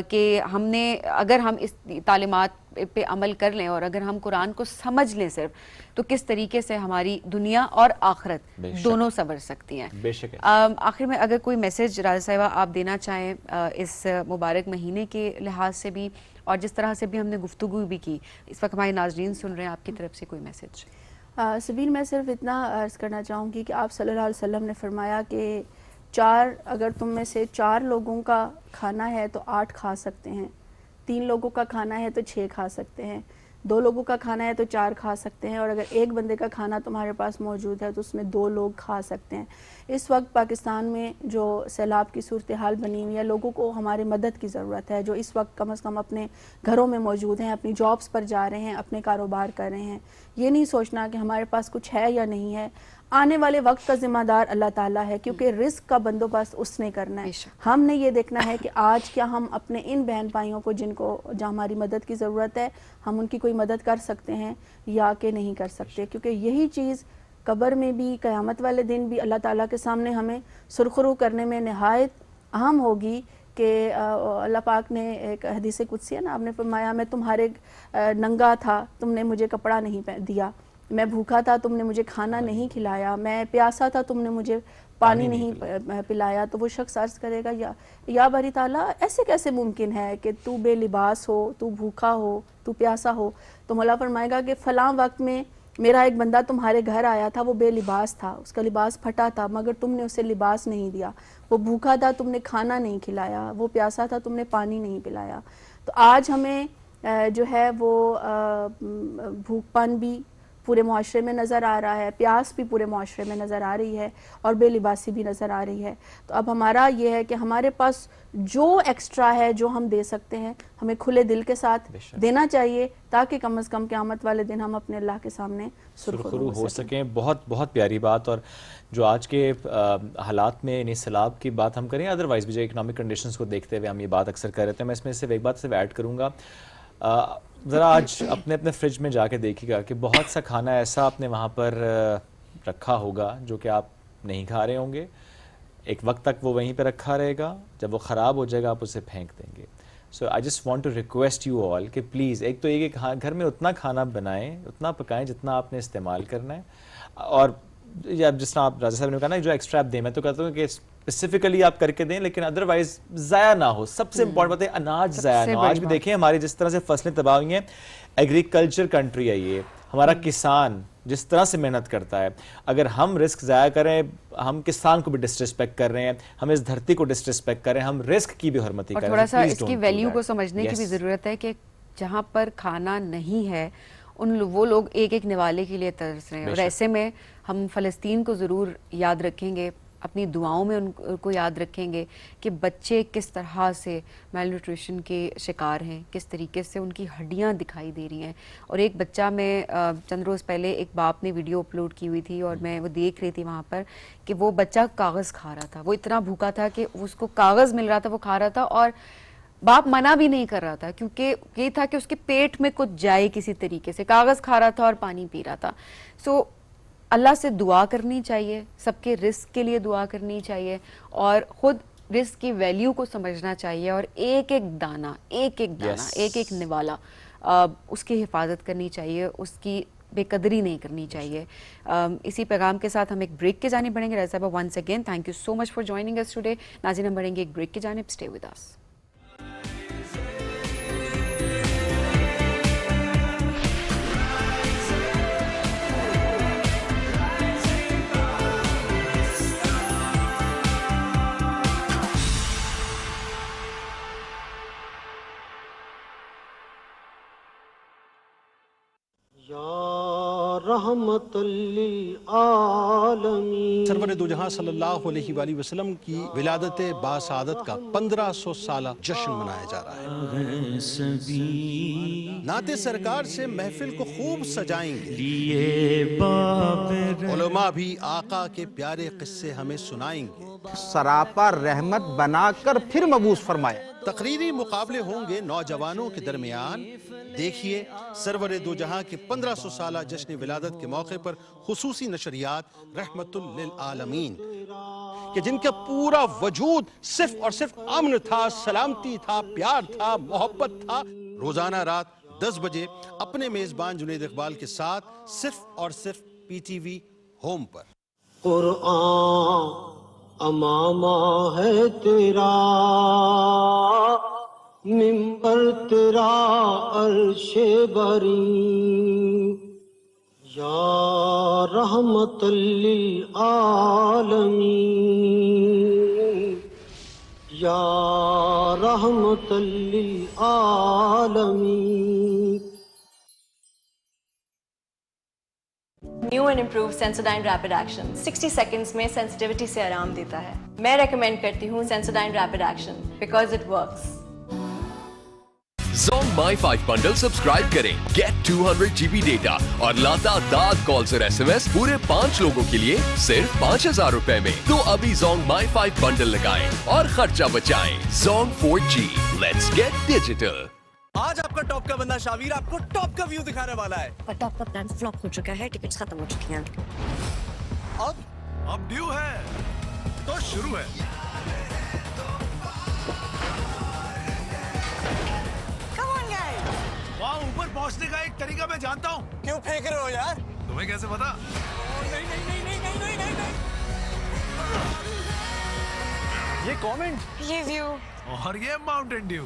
کہ ہم نے, اگر ہم اس تعلیمات پہ عمل کر لیں اور اگر ہم قرآن کو سمجھ لیں صرف, تو کس طریقے سے ہماری دنیا اور آخرت دونوں سنور سکتی ہیں. بے شک. آخر میں اگر کوئی میسج راجہ صاحبہ آپ دینا چاہیں اس مبارک مہینے کے لحاظ سے بھی اور جس طرح سے بھی ہم نے گفتگو بھی کی, اس وقت ہمارے ناظرین سن رہے ہیں, آپ کی طرف سے کوئی میسج؟ سبین, میں صرف اتنا عرض کرنا چاہوں گی کہ آپ صلی اللہ علیہ وسلم نے فرمایا کہ اگر تم میں سے 4 لوگوں کا کھانا ہے تو 8 کھا سکتے ہیں, 3 لوگوں کا کھانا ہے تو 6 کھا سکتے ہیں, 2 لوگوں کا کھانا ہے تو 4 کھا سکتے ہیں, اور اگر ایک بندے کا کھانا تمہارے پاس موجود ہے تو اس میں 2 لوگ کھا سکتے ہیں. اس وقت پاکستان میں جو سیلاب کی صورتحال بنی ہوئی ہے, لوگوں کو ہماری مدد کی ضرورت ہے, جو اس وقت کم از کم اپنے گھروں میں موجود ہیں, اپنی جابس پر جا رہے ہیں, اپنے کاروبار کر رہے ہیں. یہ نہیں سوچنا کہ ہمارے پاس کچھ ہے یا نہیں ہے. آنے والے وقت کا ذمہ دار اللہ تعالیٰ ہے, کیونکہ رزق کا بندوبست اس نے کرنا ہے. ہم نے یہ دیکھنا ہے کہ آج کیا ہم اپنے ان بہن بھائیوں کو جہاں ہماری مدد کی ضرورت ہے, ہم ان کی کوئی مدد کر سکتے ہیں یا کہ نہیں کر سکتے. کیونکہ یہی چیز قبر میں بھی, قیامت والے دن بھی اللہ تعالیٰ کے سامنے ہمیں سرخرو کرنے میں نہایت اہم ہوگی. کہ اللہ پاک نے ایک حدیث قدسی ہے نا, آپ نے فرمایا میں تمہارے ننگا تھا, تم نے مجھے کپڑا نہیں دیا, میں بھوکا تھا, تم نے مجھے کھانا نہیں کھلایا, میں پیاسا تھا, تم نے مجھے پانی نہیں پلایا. تو وہ شخص عرض کرے گا یا باری تعالیٰ ایسے کیسے ممکن ہے کہ تو بے لباس ہو, تو بھوکا ہو, تو پیاسا ہو. تو مولا فرمائے گا کہ فلاں وقت میں میرا ایک بندہ تمہارے گھر آیا تھا, وہ بے لباس تھا, اس کا لباس پھٹا تھا, مگر تم نے اسے لباس نہیں دیا. وہ بھوکا تھا, تم نے کھانا نہیں کھلایا. وہ پیاسا تھا, تم نے پانی نہیں پلایا. تو آج ہمیں جو ہے وہ بھوک پن بھی, پورے معاشرے میں نظر آ رہا ہے، پیاس بھی پورے معاشرے میں نظر آ رہی ہے اور بے لباسی بھی نظر آ رہی ہے. تو اب ہمارا یہ ہے کہ ہمارے پاس جو ایکسٹرا ہے جو ہم دے سکتے ہیں ہمیں کھلے دل کے ساتھ دینا چاہیے تاکہ کم از کم قیامت والے دن ہم اپنے اللہ کے سامنے سرخرو ہو سکیں. بہت بہت پیاری بات. اور جو آج کے حالات میں یعنی سیلاب کی بات ہم کریں ادروائز بھی جو اکنامک کنڈیشنز کو دیکھتے ہوئے ہم یہ بات اکثر کر رہے ہیں. میں اس میں صرف ایک بات صرف ایڈ کروں گا, ذرا آج اپنے اپنے فریج میں جا کے دیکھیے گا کہ بہت سا کھانا ایسا آپ نے وہاں پر رکھا ہوگا جو کہ آپ نہیں کھا رہے ہوں گے. ایک وقت تک وہ وہیں پہ رکھا رہے گا, جب وہ خراب ہو جائے گا آپ اسے پھینک دیں گے. So I just want to request you all کہ پلیز ایک تو یہ کہ گھر میں اتنا کھانا بنائیں, اتنا پکائیں جتنا آپ نے استعمال کرنا ہے. اور جس طرح آپ راجہ صاحب نے کہا نا جو ایکسٹرا آپ دیں, میں تو کہتا ہوں کہ اسپیسیفکلی آپ کر کے دیں لیکن ادروائز ضائع نہ ہو. سب سے امپورٹنٹ بات ہے اناج ضائع نہ ہو. آج بھی دیکھیں ہماری جس طرح سے فصلیں تباہ ہوئی ہیں, ایگریکلچر کنٹری ہے یہ, ہمارا کسان جس طرح سے محنت کرتا ہے, اگر ہم رسک ضائع کریں, ہم کسان کو بھی ڈسرسپیکٹ کر رہے ہیں, ہم اس دھرتی کو ڈسرسپیکٹ کر رہے ہیں, ہم رسک کی بھی حرمتی کر رہے ہیں. اور تھوڑا سا اس کی ویلیو کو سمجھنے کی بھی ضرورت ہے کہ جہاں پر کھانا نہیں ہے وہ لوگ ایک ایک نوالے کے لیے ترس رہے ہیں. اور ایسے میں ہم فلسطین کو ضرور یاد رکھیں گے, اپنی دعاؤں میں ان کو یاد رکھیں گے کہ بچے کس طرح سے میل نیوٹریشن کے شکار ہیں, کس طریقے سے ان کی ہڈیاں دکھائی دے رہی ہیں. اور ایک بچہ, میں چند روز پہلے ایک باپ نے ویڈیو اپلوڈ کی ہوئی تھی اور میں وہ دیکھ رہی تھی وہاں پر کہ وہ بچہ کاغذ کھا رہا تھا. وہ اتنا بھوکا تھا کہ اس کو کاغذ مل رہا تھا, وہ کھا رہا تھا اور باپ منع بھی نہیں کر رہا تھا کیونکہ یہ تھا کہ اس کے پیٹ میں کچھ جائے کسی طریقے سے. کاغذ کھا رہا تھا اور پانی پی رہا تھا. سو اللہ سے دعا کرنی چاہیے, سب کے رزق کے لیے دعا کرنی چاہیے اور خود رزق کی ویلیو کو سمجھنا چاہیے اور ایک ایک دانہ ایک ایک نوالا اس کی حفاظت کرنی چاہیے, اس کی بے قدری نہیں کرنی چاہیے. اسی پیغام کے ساتھ ہم ایک بریک کے جانب بڑھیں گے. رضا صاحبہ once again thank you so much for joining اس ٹوڈے. ناظرین ہم بڑھیں گے ایک بریک کی جانب, اسٹے ود اس. رحمت للعالمین. سرور دو جہاں صلی اللہ علیہ وآلہ وسلم کی ولادت باسعادت کا 1500 سالہ جشن منایا جا رہا ہے. نعت سرکار سے محفل کو خوب سجائیں گے, علماء بھی آقا کے پیارے قصے ہمیں سنائیں گے. سراپا رحمت بنا کر پھر مبعوث فرمایا. تقریری مقابلے ہوں گے نوجوانوں کے درمیان. دیکھیے سرور دو جہاں کے 1500 سالہ جشن ولادت کے موقع پر خصوصی نشریات رحمت للعالمین کہ جن کا پورا وجود صرف اور صرف امن تھا, سلامتی تھا, پیار تھا, محبت تھا. روزانہ رات 10 بجے اپنے میزبان جنید اقبال کے ساتھ صرف اور صرف پی ٹی وی ہوم پر. قرآن امامہ ہے تیرا, منبر تیرا عرش بری, یا رحمت للعالمین, یا رحمت للعالمین. New and improve Sensodyne rapid action 60 seconds میں سینسٹیوٹی سے آرام دیتا ہے. میں ریکمینڈ کرتی ہوں Sensodyne rapid action because it works. Zong my 5 bundle subscribe کریں, گیٹ 200 GB ڈیٹا اور لاتا داد کالز اور SMS پورے 5 لوگوں کے لیے صرف 5000 روپے میں. تو ابھی زونگ مائی 5 بنڈل لگائیں اور خرچہ بچائیں. Zong 4G, let's get digital. آج آپ کا ٹاپ کا بندہ شاویر آپ کو ٹاپ کا ویو دکھانے والا ہے. پر ٹاپ کا پلان فلاپ ہو چکا ہے, ٹکٹس ختم ہو چکی ہیں. اب ڈیو ہے تو شروع ہے. وہاں اوپر پہنچنے کا ایک طریقہ میں جانتا ہوں. کیوں پھینک رہے ہو یار؟ تمہیں کیسے پتا؟ یہ کامنٹ, یہ ویو اور یہ Mountain Dew.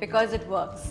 because it works.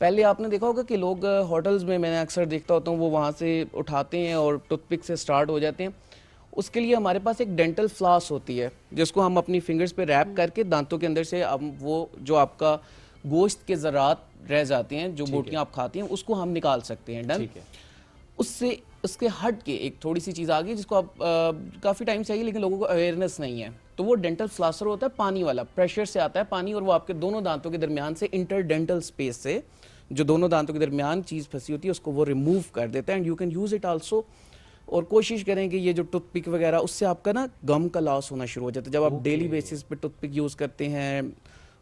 پہلے آپ نے دیکھا ہوگا کہ لوگ ہوٹلز میں نے اکثر دیکھتا ہوتا ہوں وہ وہاں سے اٹھاتے ہیں اور ٹوتھ پک سے سٹارٹ ہو جاتے ہیں. اس کے لیے ہمارے پاس ایک ڈینٹل فلاس ہوتی ہے جس کو ہم اپنی فنگرز پہ ریپ کر کے دانتوں کے اندر سے وہ جو آپ کا گوشت کے ذرات رہ جاتے ہیں جو بوٹیاں آپ کھاتے ہیں اس کو ہم نکال سکتے ہیں. ڈن. اس سے اس کے ہٹ کے ایک تھوڑی سی چیز آ گئی جس کو آپ کافی ٹائم چاہیے لیکن لوگوں کو اویئرنیس نہیں ہے. تو وہ ڈینٹل فلاسر ہوتا ہے پانی والا, پریشر سے آتا ہے پانی اور وہ آپ کے دونوں دانتوں کے درمیان سے انٹر ڈینٹل اسپیس سے جو دونوں دانتوں کے درمیان چیز پھنسی ہوتی ہے اس کو وہ ریموو کر دیتا ہے. And you can use it also. اور کوشش کریں کہ یہ جو ٹوتھ پک وغیرہ اس سے آپ کا نا گم کا لاس ہونا شروع ہو جاتا ہے جب آپ ڈیلی بیسس پہ ٹوتھ پک یوز کرتے ہیں.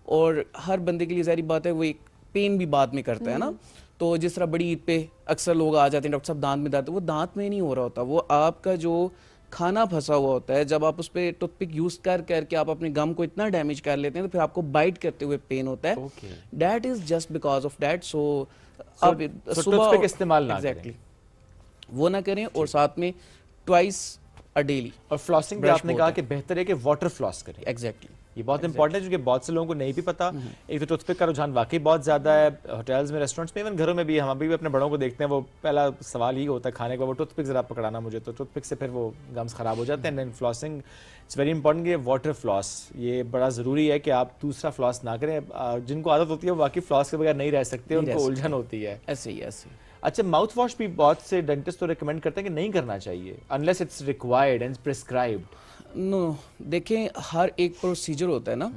اور ہر بندے کے لیے ظاہری بات ہے وہ ایک پین بھی بعد میں کرتا ہے نا. تو جس طرح بڑی عید پہ اکثر لوگ آ جاتے ہیں ڈاکٹر صاحب دانت میں درد, وہ دانت میں نہیں ہو رہا ہوتا, وہ آپ کا جو کھانا پھنسا ہوا ہوتا ہے جب آپ اس پہ ٹوتھ پک یوز کر کے آپ اپنے گم کو اتنا ڈیمیج کر لیتے ہیں تو پھر آپ کو بائٹ کرتے ہوئے پین ہوتا ہے. That is just because of that. So آپ صبح استعمال نہ ایگزیکٹلی وہ نہ کریں اور ساتھ میں ٹوائس اے ڈیلی. اور فلاسنگ بھی آپ نے کہا کہ بہتر ہے کہ واٹر فلاس کریں. ایگزیکٹلی یہ بہت امپورٹنٹ ہے کیونکہ بہت سے لوگوں کو نہیں بھی پتا. ایک تو ٹوتھ پک کا رجحان واقعی بہت زیادہ ہے ہوٹلز میں, ریسٹورینٹس میں, ایون گھروں میں بھی. ہم ابھی بھی اپنے بڑوں کو دیکھتے ہیں وہ پہلا سوال ہی ہوتا ہے کھانے کا وہ ٹوتھ پک ذرا پکڑانا مجھے, تو ٹوتھ پک سے پھر وہ گمز خراب ہو جاتے ہیں. And flossing it's very important کہ واٹر فلاس یہ بڑا ضروری ہے کہ آپ دوسرا فلاس نہ کریں. جن کو عادت ہوتی ہے وہ واقعی فلاس کے بغیر نہیں رہ سکتے, ان کو الجھن ہوتی ہے. ایسے ہی ایسے. اچھا ماؤتھ واش بھی بہت سے ڈینٹسٹ تو ریکمینڈ کرتے ہیں کہ نہیں کرنا چاہیے unless it's required and prescribed. Now دیکھیں ہر ایک پروسیجر ہوتا ہے نا.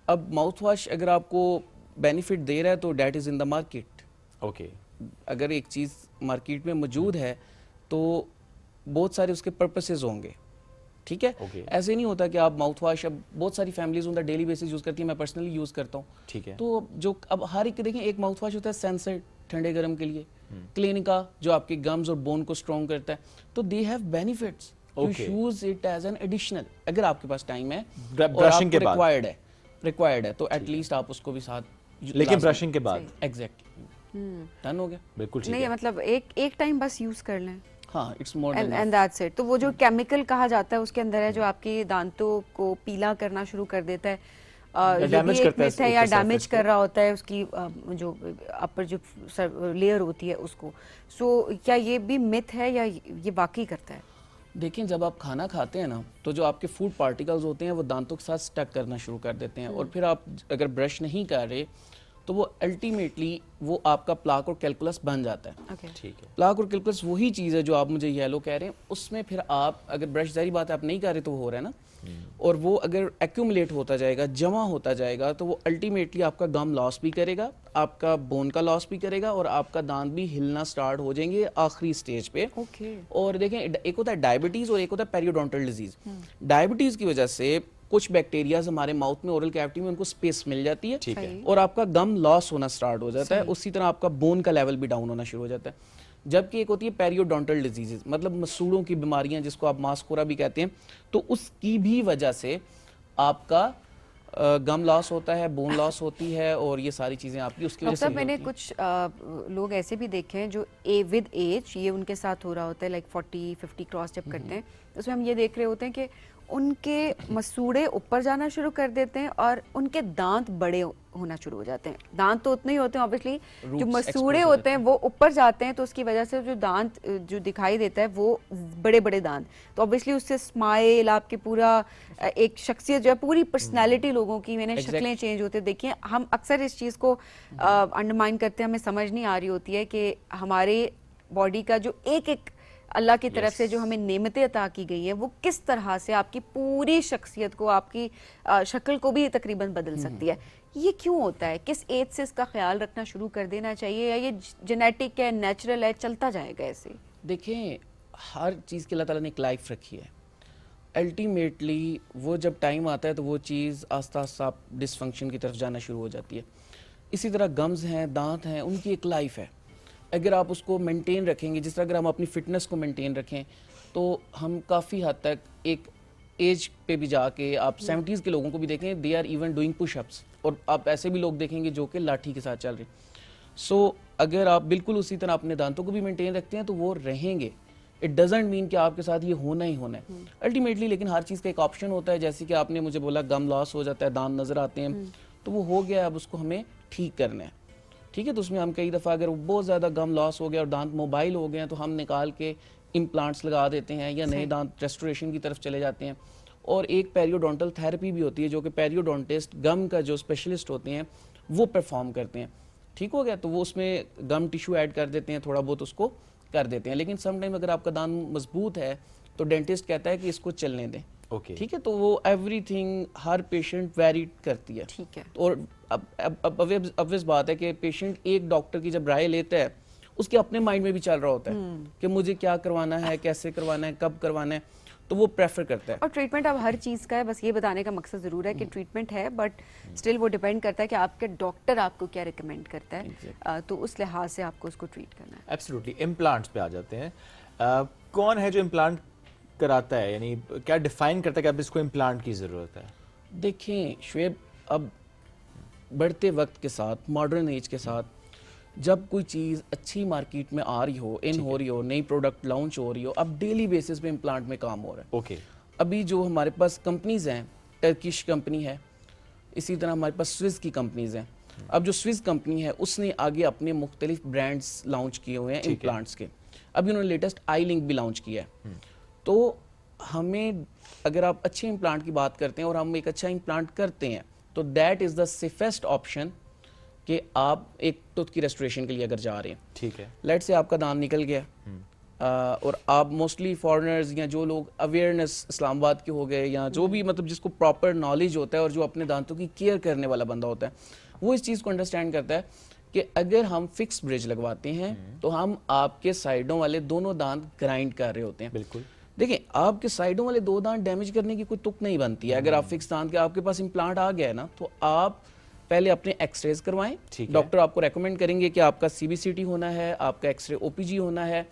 اب ماؤتھ واش اگر آپ کو بینیفٹ دے رہا ہے تو that is in the market. Okay. اگر ایک چیز مارکیٹ میں موجود ہے تو بہت سارے اس کے پرپسز ہوں گے. ٹھیک ہے. ایسے نہیں ہوتا کہ آپ ماؤتھ واش, اب بہت ساری families in the daily basis use کرتی ہیں, میں پرسنلی یوز کرتا ہوں. ٹھیک ہے. تو جو اب ہر ایک دیکھیں ایک ماؤتھ واش ہوتا ہے سینسر ٹھنڈے گرم کے لیے, کلینکا جو آپ کے گمز اور بون کو اسٹرانگ کرتا ہے. تو they have benefits. You use it as an additional اگر آپ کے پاس ٹائم ہے اور آپ کو ریکوائرڈ ہے تو ایٹ لیسٹ آپ اس کو بھی ساتھ. لیکن برشنگ کے بعد ایگزیکٹلی ڈن ہو گیا. بالکل ٹھیک نہیں مطلب ایک ٹائم بس یوز کر لیں. ہاں it's more and that's it. تو وہ جو کیمیکل کہا جاتا ہے اس کے اندر ہے جو آپ کے دانتوں کو پیلا کرنا شروع کر دیتا ہے, یا ڈیمیج کر رہا ہوتا ہے اس کی جو اپر جو لیئر ہوتی ہے اس کو. سو کیا یہ بھی مت ہے یا یہ واقعی کرتا ہے؟ دیکھیں جب آپ کھانا کھاتے ہیں نا تو جو آپ کے فوڈ پارٹیکلز ہوتے ہیں وہ دانتوں کے ساتھ سٹک کرنا شروع کر دیتے ہیں, اور پھر آپ اگر برش نہیں کر رہے تو وہ الٹیمیٹلی وہ آپ کا پلاک اور کیلکولس بن جاتا ہے. ٹھیک ہے. پلاک اور کیلکولس وہی چیز ہے جو آپ مجھے یلو کہہ رہے ہیں, اس میں پھر آپ اگر برش ظاہری بات ہے آپ نہیں کر رہے تو وہ ہو رہا ہے نا, اور وہ اگر ایکومولیٹ ہوتا جائے گا, جمع ہوتا جائے گا, تو وہ الٹیمیٹلی آپ کا گم لاس بھی کرے گا, آپ کا بون کا لاس بھی کرے گا, اور آپ کا دانت بھی ہلنا سٹارٹ ہو جائیں گے آخری سٹیج پہ. اور دیکھیں ایک ہوتا ہے ڈائبٹیز اور ایک ہوتا ہے پیریوڈونٹل ڈیزیز. ڈائبٹیز کی وجہ سے کچھ بیکٹیریاز ہمارے ماؤتھ میں اورل کیوٹی میں ان کو سپیس مل جاتی ہے اور آپ کا گم لاس ہونا سٹارٹ ہو جاتا ہے. اسی طرح آپ کا بون کا لیول بھی ڈاؤن ہونا شروع ہو جاتا ہے. جبکہ ایک ہوتی ہے پیریوڈونٹل ڈیزیز, مطلب مسوڑوں کی بیماریاں جس کو آپ ماسکورا بھی کہتے ہیں, تو اس کی بھی وجہ سے آپ کا گم لاس ہوتا ہے, بون لاس ہوتی ہے, اور یہ ساری چیزیں آپ کی اس کی وجہ سے. میں نے کچھ لوگ ایسے بھی دیکھے ہیں جو ود ایج یہ ان کے ساتھ ہو رہا ہوتا ہے, لائک 40-50 کراس جب کرتے ہیں اس میں ہم یہ دیکھ رہے ہوتے ہیں کہ ان کے مسوڑے اوپر جانا شروع کر دیتے ہیں اور ان کے دانت بڑے ہونا شروع ہو جاتے ہیں. دانت تو اتنے ہی ہوتے ہیں اوبیسلی, جو مسوڑے ہوتے ہیں وہ اوپر جاتے ہیں, تو اس کی وجہ سے جو دانت جو دکھائی دیتا ہے وہ بڑے بڑے دانت, تو اوبیسلی اس سے اسمائل آپ کے پورا ایک شخصیت جو ہے پوری پرسنالٹی لوگوں کی میں نے شکلیں چینج ہوتے دیکھیں. ہم اکثر اس چیز کو انڈرمائن کرتے ہیں, ہمیں سمجھ نہیں آ رہی ہوتی ہے کہ ہمارے باڈی کا جو ایک اللہ کی طرف سے جو ہمیں نعمتیں عطا کی گئی ہیں وہ کس طرح سے آپ کی پوری شخصیت کو, آپ کی شکل کو بھی تقریباً بدل سکتی ہے. یہ کیوں ہوتا ہے؟ کس ایج سے اس کا خیال رکھنا شروع کر دینا چاہیے, یا یہ جینیٹک ہے, نیچرل ہے, چلتا جائے گا ایسے؟ دیکھیں ہر چیز کی اللہ تعالیٰ نے ایک لائف رکھی ہے. الٹیمیٹلی وہ جب ٹائم آتا ہے تو وہ چیز آہستہ آہستہ ڈس فنکشن کی طرف جانا شروع ہو جاتی ہے. اسی طرح گمز ہیں, دانت ہیں, ان کی ایک لائف ہے. اگر آپ اس کو مینٹین رکھیں گے, جس طرح اگر ہم اپنی فٹنس کو مینٹین رکھیں تو ہم کافی حد تک ایک ایج پہ بھی جا کے آپ 70s کے لوگوں کو بھی دیکھیں, they are even doing push ups, اور آپ ایسے بھی لوگ دیکھیں گے جو کہ لاٹھی کے ساتھ چل رہے ہیں. سو اگر آپ بالکل اسی طرح اپنے دانتوں کو بھی مینٹین رکھتے ہیں تو وہ رہیں گے. اٹ ڈزنٹ مین کہ آپ کے ساتھ یہ ہونا ہی ہونا ہے الٹیمیٹلی, لیکن ہر چیز کا ایک آپشن ہوتا ہے. جیسے کہ آپ نے مجھے بولا گم لاس ہو جاتا ہے, دانت نظر آتے ہیں, تو وہ ہو گیا, اب اس کو ہمیں ٹھیک کرنا ہے. ٹھیک ہے. تو اس میں ہم کئی دفعہ اگر بہت زیادہ گم لاس ہو گیا اور دانت موبائل ہو گئے ہیں تو ہم نکال کے امپلانٹس لگا دیتے ہیں یا نئے دانت ریسٹوریشن کی طرف چلے جاتے ہیں. اور ایک پیریوڈونٹل تھراپی بھی ہوتی ہے جو کہ پیریوڈونٹسٹ گم کا جو اسپیشلسٹ ہوتے ہیں وہ پرفارم کرتے ہیں. ٹھیک ہو گیا. تو وہ اس میں گم ٹیشو ایڈ کر دیتے ہیں, تھوڑا بہت اس کو کر دیتے ہیں. لیکن سم ٹائم اگر آپ کا دانت مضبوط ہے تو ڈینٹسٹ کہتا ہے کہ اس کو چلنے دیں. ٹھیک ہے. تو وہ ایوری تھنگ ہر پیشنٹ ویری کرتی ہے. ٹھیک ہے. اور obvious بات ہے کہ پیشنٹ ایک ڈاکٹر کی جب رائے لیتا ہے اس کے اپنے مائنڈ میں بھی چل رہا ہوتا ہے کہ مجھے کیا کروانا ہے, کیسے کروانا ہے, کب کروانا ہے, تو وہ پریفر کرتا ہے. اور ٹریٹمنٹ اب ہر چیز کا ہے, بس یہ بتانے کا مقصد ضرور ہے کہ ٹریٹمنٹ ہے بٹ اسٹل وہ ڈیپینڈ کرتا ہے کہ آپ کے ڈاکٹر آپ کو کیا ریکمینڈ کرتا ہے, تو اس لحاظ سے آپ کو اس کو ٹریٹ کرنا ہے. ایبسلیوٹلی. امپلانٹس پہ آ جاتے ہیں. کون ہے جو امپلانٹ کراتا ہے, یعنی کیا ڈیفائن کرتا ہے کہ اب اس کو امپلانٹ کی ضرورت ہے؟ دیکھیں شعیب, اب بڑھتے وقت کے ساتھ, ماڈرن ایج کے ساتھ, جب کوئی چیز اچھی مارکیٹ میں آ رہی ہو, ان ہو رہی ہو, نئی پروڈکٹ لانچ ہو رہی ہو, اب ڈیلی بیسس پہ امپلانٹ میں کام ہو رہا ہے. اوکے. ابھی جو ہمارے پاس کمپنیز ہیں, ٹرکش کمپنی ہے, اسی طرح ہمارے پاس سوئس کی کمپنیز ہیں. اب جو سوئس کمپنی ہے اس نے آگے اپنے مختلف برانڈز لانچ کیے ہوئے ہیں امپلانٹس کے. ابھی انہوں نے لیٹسٹ آئی لنک بھی لانچ کیا ہے. تو ہمیں اگر آپ اچھے امپلانٹ کی بات کرتے ہیں اور ہم ایک اچھا امپلانٹ کرتے ہیں تو that is the safest option کہ آپ ایک ٹوتھ کی ریسٹوریشن کے لیے اگر جا رہے ہیں. ٹھیک ہے. لیٹ سے آپ کا دانت نکل گیا اور آپ موسٹلی فارنرز یا جو لوگ اویئرنیس اسلام آباد کے ہو گئے یا جو بھی مطلب جس کو پراپر نالج ہوتا ہے اور جو اپنے دانتوں کی کیئر کرنے والا بندہ ہوتا ہے وہ اس چیز کو انڈرسٹینڈ کرتا ہے کہ اگر ہم فکس برج لگواتے ہیں تو ہم آپ کے سائڈوں والے دونوں دانت گرائنڈ کر رہے ہوتے ہیں. بالکل. دیکھیں آپ کے سائڈوں والے دو دانت ڈیمیج کرنے کی کوئی تک نہیں بنتی ہے. اگر آپ فکس دانت کے آپ کے پاس امپلانٹ آ گیا ہے نا تو آپ پہلے اپنے ایکس ریز کروائیں. ڈاکٹر آپ کو ریکمینڈ کریں گے کہ آپ کا سی بی سی ٹی ہونا ہے, آپ کا ایکس رے او پی جی ہونا ہے,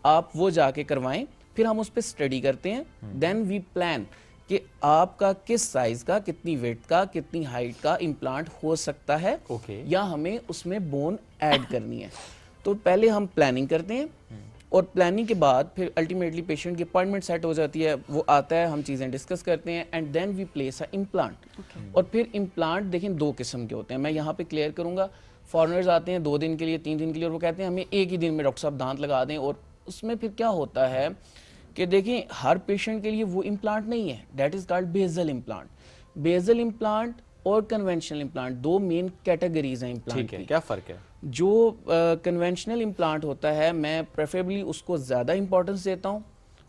آپ وہ جا کے کروائیں. پھر ہم اس پہ اسٹڈی کرتے ہیں. دین وی پلان کہ آپ کا کس سائز کا, کتنی ویٹ کا, کتنی ہائٹ کا امپلانٹ ہو سکتا ہے یا ہمیں اس میں بون ایڈ کرنی ہے. تو پہلے ہم پلاننگ کرتے ہیں اور پلاننگ کے بعد پھر الٹیمیٹلی پیشنٹ کی اپائنٹمنٹ سیٹ ہو جاتی ہے, وہ آتا ہے, ہم چیزیں ڈسکس کرتے ہیں and then we place a implant. اور پھر امپلانٹ دیکھیں دو قسم کے ہوتے ہیں. میں یہاں پہ کلیئر کروں گا, فارنرز آتے ہیں 2 دن کے لیے, 3 دن کے لیے اور وہ کہتے ہیں ہمیں ایک ہی دن میں ڈاکٹر صاحب دانت لگا دیں. اور اس میں پھر کیا ہوتا ہے کہ دیکھیں ہر پیشنٹ کے لیے وہ امپلانٹ نہیں ہے. That is called bezel implant. Bezel implant اور کنونشنل امپلانٹ دو مین کیٹیگریز ہیں امپلانٹ کی. کیا فرق ہے؟ جو کنونشنل امپلانٹ ہوتا ہے میں پریفریبلی اس کو زیادہ امپورٹنس دیتا ہوں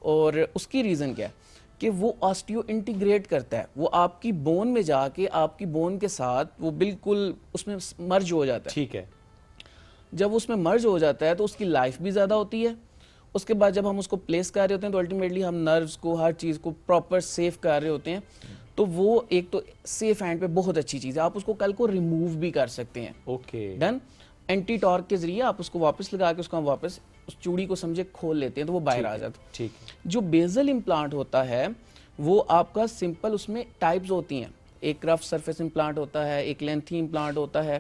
اور اس کی ریزن کیا ہے کہ وہ آسٹیو انٹیگریٹ کرتا ہے. وہ آپ کی بون میں جا کے آپ کی بون کے ساتھ وہ بالکل اس میں مرج ہو جاتا ہے. ٹھیک ہے. جب اس میں مرج ہو جاتا ہے تو اس کی لائف بھی زیادہ ہوتی ہے. اس کے بعد جب ہم اس کو پلیس کر رہے ہوتے ہیں تو الٹیمیٹلی ہم نروز کو ہر چیز کو پراپر سیف کر رہے ہوتے ہیں. تو وہ ایک تو سیف ہینڈ پہ بہت اچھی چیز ہے. آپ اس کو کل کو ریموو بھی کر سکتے ہیں. اوکے. ڈن. اینٹی ٹارک کے ذریعے آپ اس کو واپس لگا کے اس کو ہم واپس اس چوڑی کو سمجھے کھول لیتے ہیں تو وہ باہر آ جاتا ہے. ٹھیک. جو بیزل امپلانٹ ہوتا ہے وہ آپ کا سمپل, اس میں ٹائپس ہوتی ہیں. ایک رف سرفیس امپلانٹ ہوتا ہے, ایک لینتھی امپلانٹ ہوتا ہے.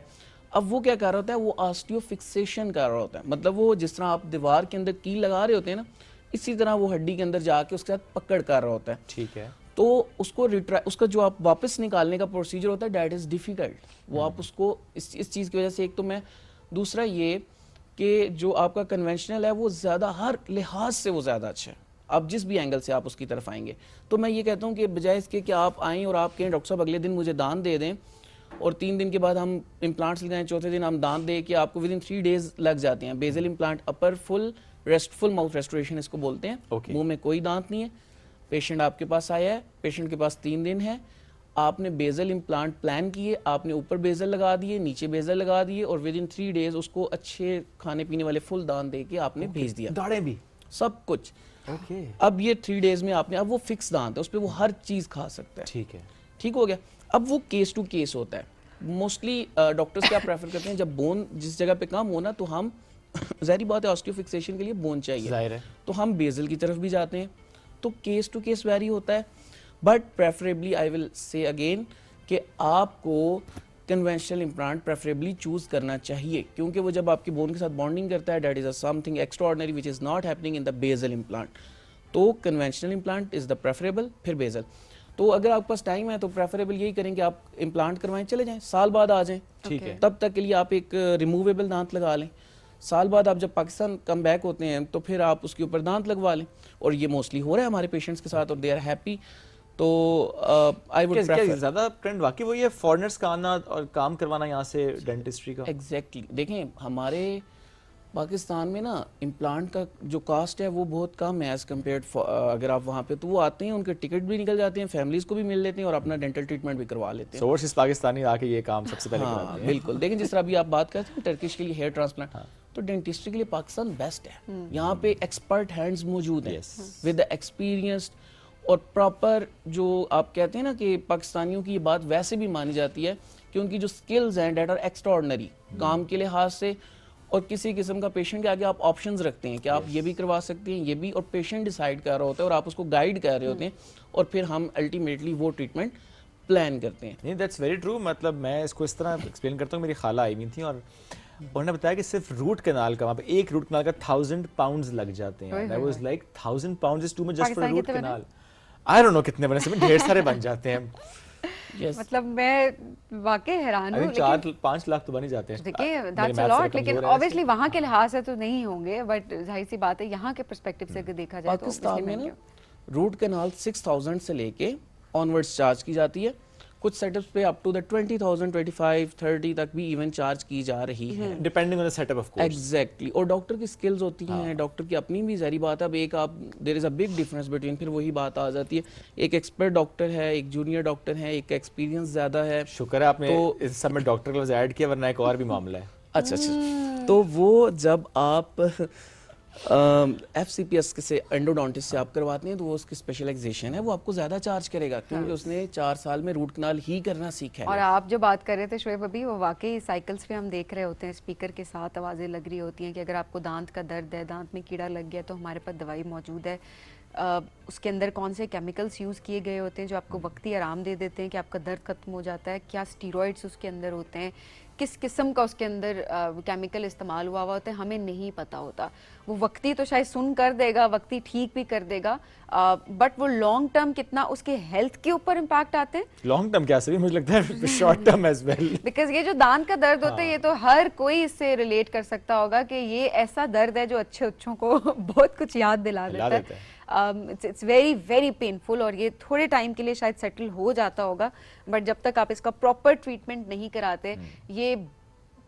اب وہ کیا کر رہا ہوتا ہے, وہ آسٹیو فکسیشن کر رہا ہوتا ہے. مطلب وہ جس طرح آپ دیوار کے اندر کیل لگا رہے ہوتے ہیں نا, اسی طرح وہ ہڈی کے اندر جا کے اس کے ساتھ پکڑ کر رہا ہوتا ہے. ٹھیک ہے. تو اس کو اس کا جو آپ واپس نکالنے کا پروسیجر ہوتا ہے دیٹ از ڈیفیکلٹ. وہ آپ اس کو اس چیز کی وجہ سے, ایک تو میں دوسرا یہ کہ جو آپ کا کنونشنل ہے وہ زیادہ ہر لحاظ سے وہ زیادہ اچھا ہے. آپ جس بھی اینگل سے آپ اس کی طرف آئیں گے تو میں یہ کہتا ہوں کہ بجائے اس کے کہ آپ آئیں اور آپ کہیں ڈاکٹر صاحب اگلے دن مجھے دانت دے دیں اور 3 دن کے بعد ہم امپلانٹس لگائیں, چوتھے دن ہم دانت دیں کہ آپ کو ودن 3 days لگ جاتے ہیں. بیزل امپلانٹ اپر فل ماؤتھ ریسٹوریشن اس کو بولتے ہیں. منہ میں کوئی دانت نہیں ہے, پیشنٹ آپ کے پاس آیا ہے, پیشنٹ کے پاس 3 دن ہے, آپ نے بیزل امپلانٹ پلان کیے, آپ نے اوپر بیزل لگا دیے, نیچے بیزل لگا دیے اور ودن 3 days اس کو اچھے کھانے پینے والے فل دانت دے کے آپ نے بھیج دیا. داڑھیں بھی سب کچھ. اب یہ 3 days میں آپ نے, اب وہ فکس دانت ہے, اس پہ وہ ہر چیز کھا سکتا ہے. ٹھیک ہے. ٹھیک ہو گیا. اب وہ کیس ٹو کیس ہوتا ہے. موسٹلی ڈاکٹرز کیا پریفر کرتے ہیں, جب بون جس جگہ پہ کم ہونا تو ہم ظاہری بات ہے آسٹیو فکسیشن کے لیے بون چاہیے, ظاہر ہے, تو ہم بیزل کی طرف بھی جاتے ہیں. تو کیس ٹو کیس ویری ہوتا ہے. بٹ پریفریبلی آئی ول سے اگین کہ آپ کو کنونشنل امپلانٹ پریفریبلی چوز کرنا چاہیے, کیونکہ وہ جب آپ کی بون کے ساتھ بانڈنگ کرتا ہے that is some thing extraordinary which is not happening in the bezel implant. تو کنونشنل امپلانٹ از دا پریفریبل, پھر بیزل. تو اگر آپ کے پاس ٹائم ہے تو پریفریبل یہی کریں کہ آپ امپلانٹ کروائیں, چلے جائیں, سال بعد آ جائیں, ٹھیک ہے. تب تک کے لیے آپ ایک ریموویبل دانت لگا لیں. سال بعد آپ جب پاکستان کم بیک ہوتے ہیں تو پھر آپ اس کے اوپر دانت لگوا لیں, اور یہ موسٹلی ہو رہا ہے ہمارے پیشنٹس کے ساتھ, اور دے آر ہیپی. تو آئی وڈ پریفر زیادہ ٹرینڈ واقعی وہی ہے فارنرز کا آنا اور کام کروانا یہاں سے ڈینٹسٹری کا. ایگزیکٹلی. دیکھیں ہمارے پاکستان میں نا امپلانٹ کا جو کاسٹ ہے وہ بہت کم ہے ایز کمپیئرڈ اگر آپ وہاں پہ, تو وہ آتے ہیں ان کے ٹکٹ بھی نکل جاتے ہیں, فیملیز کو بھی مل لیتے ہیں اور اپنا ڈینٹل ٹریٹمنٹ بھی کروا لیتے ہیں. سورسز پاکستانی آ کے یہ کام سب سے پہلے کراتے ہیں. بالکل. دیکھیں جس طرح ابھی آپ بات کرتے ہیں ٹرکش کے لیے ہیئر ٹرانسپلانٹ, تو ڈینٹسٹری کے لیے پاکستان بیسٹ ہے. یہاں پہ ایکسپرٹ ہینڈز موجود ہیں ود ایکسپیرینسڈ, اور پراپر جو آپ کہتے ہیں نا کہ پاکستانیوں کی یہ بات ویسے بھی مانی جاتی ہے کہ ان کی جو سکلز ہیں دیٹ آر ایکسٹراڈنری کام کے لحاظ سے, اور کسی قسم کا پیشنٹ کے آگے آپ آپشنز رکھتے ہیں کہ آپ یہ بھی کروا سکتے ہیں, یہ بھی, اور پیشنٹ ڈیسائیڈ کر رہا ہوتا ہے اور آپ اس کو گائیڈ کر رہے ہوتے ہیں, اور پھر ہم الٹیمیٹلی وہ ٹریٹمنٹ پلان کرتے ہیں. نہیں دیٹس ویری ٹرو. مطلب میں اس کو اس طرح ایکسپلین کرتا ہوں, میری خالہ آئی ہوئی تھیں اور انہوں نے بتایا کہ صرف روٹ کنال کا, وہاں پہ ایک روٹ کنال کا 1000 pounds لگ جاتے ہیں. I was like 1000 pounds is too much just for a root canal. I don't know کتنے بنے سے, ڈھیر سارے بن جاتے ہیں. مطلب میں واقعی حیران ہوں. 4-5 لاکھ تو بن ہی جاتے ہیں. دیکھیے that's a lot, لیکن obviously وہاں کے لحاظ سے تو نہیں ہوں گے, بٹ ظاہر سی بات ہے یہاں کے پرسپیکٹو سے اگر دیکھا جائے تو پاکستان میں نا روٹ کنال 6000 سے لے کے آنورڈز چارج کی جاتی ہے. کچھ سیٹ اپس پہ اپ ٹو 20,000 25 30 تک بھی ایون چارج کی جا رہی ہے, depending on the set up of course. Exactly. اور ڈاکٹر کی سکلز ہوتی ہیں, ڈاکٹر کی اپنی بھی ظاہری بات ہے. اب ایک آپ دیر از اے بگ ڈفرینس بٹوین, پھر وہی بات آ جاتی ہے, ایک ایکسپرٹ ڈاکٹر ہے, ایک جونیئر ڈاکٹر ہے, ایک ایکسپیرینس زیادہ ہے. شکر ہے آپ نے اس سب میں ڈاکٹر کا لفظ ایڈ کیا, ورنہ ایک اور بھی معاملہ ہے. اچھا اچھا. تو وہ جب آپ ایف سی پی ایس سے انڈوڈونٹسٹ سے آپ کرواتے ہیں تو وہ اس کی اسپیشلائزیشن ہے, وہ آپ کو زیادہ چارج کرے گا کیونکہ اس نے 4 سال میں روٹ کنال ہی کرنا سیکھا ہے. اور آپ جو بات کر رہے تھے شعیب ابھی, وہ واقعی سائیکلز پہ ہم دیکھ رہے ہوتے ہیں, اسپیکر کے ساتھ آوازیں لگ رہی ہوتی ہیں کہ اگر آپ کو دانت کا درد ہے, دانت میں کیڑا لگ گیا, تو ہمارے پاس دوائی موجود ہے. اس کے اندر کون سے کیمیکلز یوز کیے گئے ہوتے ہیں جو آپ کو وقتی آرام دے دیتے ہیں کہ آپ کا درد ختم ہو جاتا ہے, کیا اسٹیرائڈس اس کے اندر ہوتے ہیں, کس قسم کا اس کے اندر کیمیکل استعمال ہوا ہوتا ہے, ہمیں نہیں پتہ ہوتا. وہ وقتی تو شاید سن کر دے گا, وقتی ٹھیک بھی کر دے گا, بٹ وہ لانگ ٹرم کتنا اس کے ہیلتھ کے اوپر امپیکٹ آتے ہیں. لانگ ٹرم کیا سبھی مجھے لگتا ہے short term as well, because یہ جو دانت کا درد ہوتا ہے یہ تو ہر کوئی اس سے ریلیٹ کر سکتا ہوگا کہ یہ ایسا درد ہے جو اچھے اچھوں کو بہت کچھ یاد دلا دیتا ہے. اٹس ویری ویری پینفل, اور یہ تھوڑے ٹائم کے لیے شاید سیٹل ہو جاتا ہوگا, بٹ جب تک آپ اس کا پراپر ٹریٹمنٹ نہیں کراتے یہ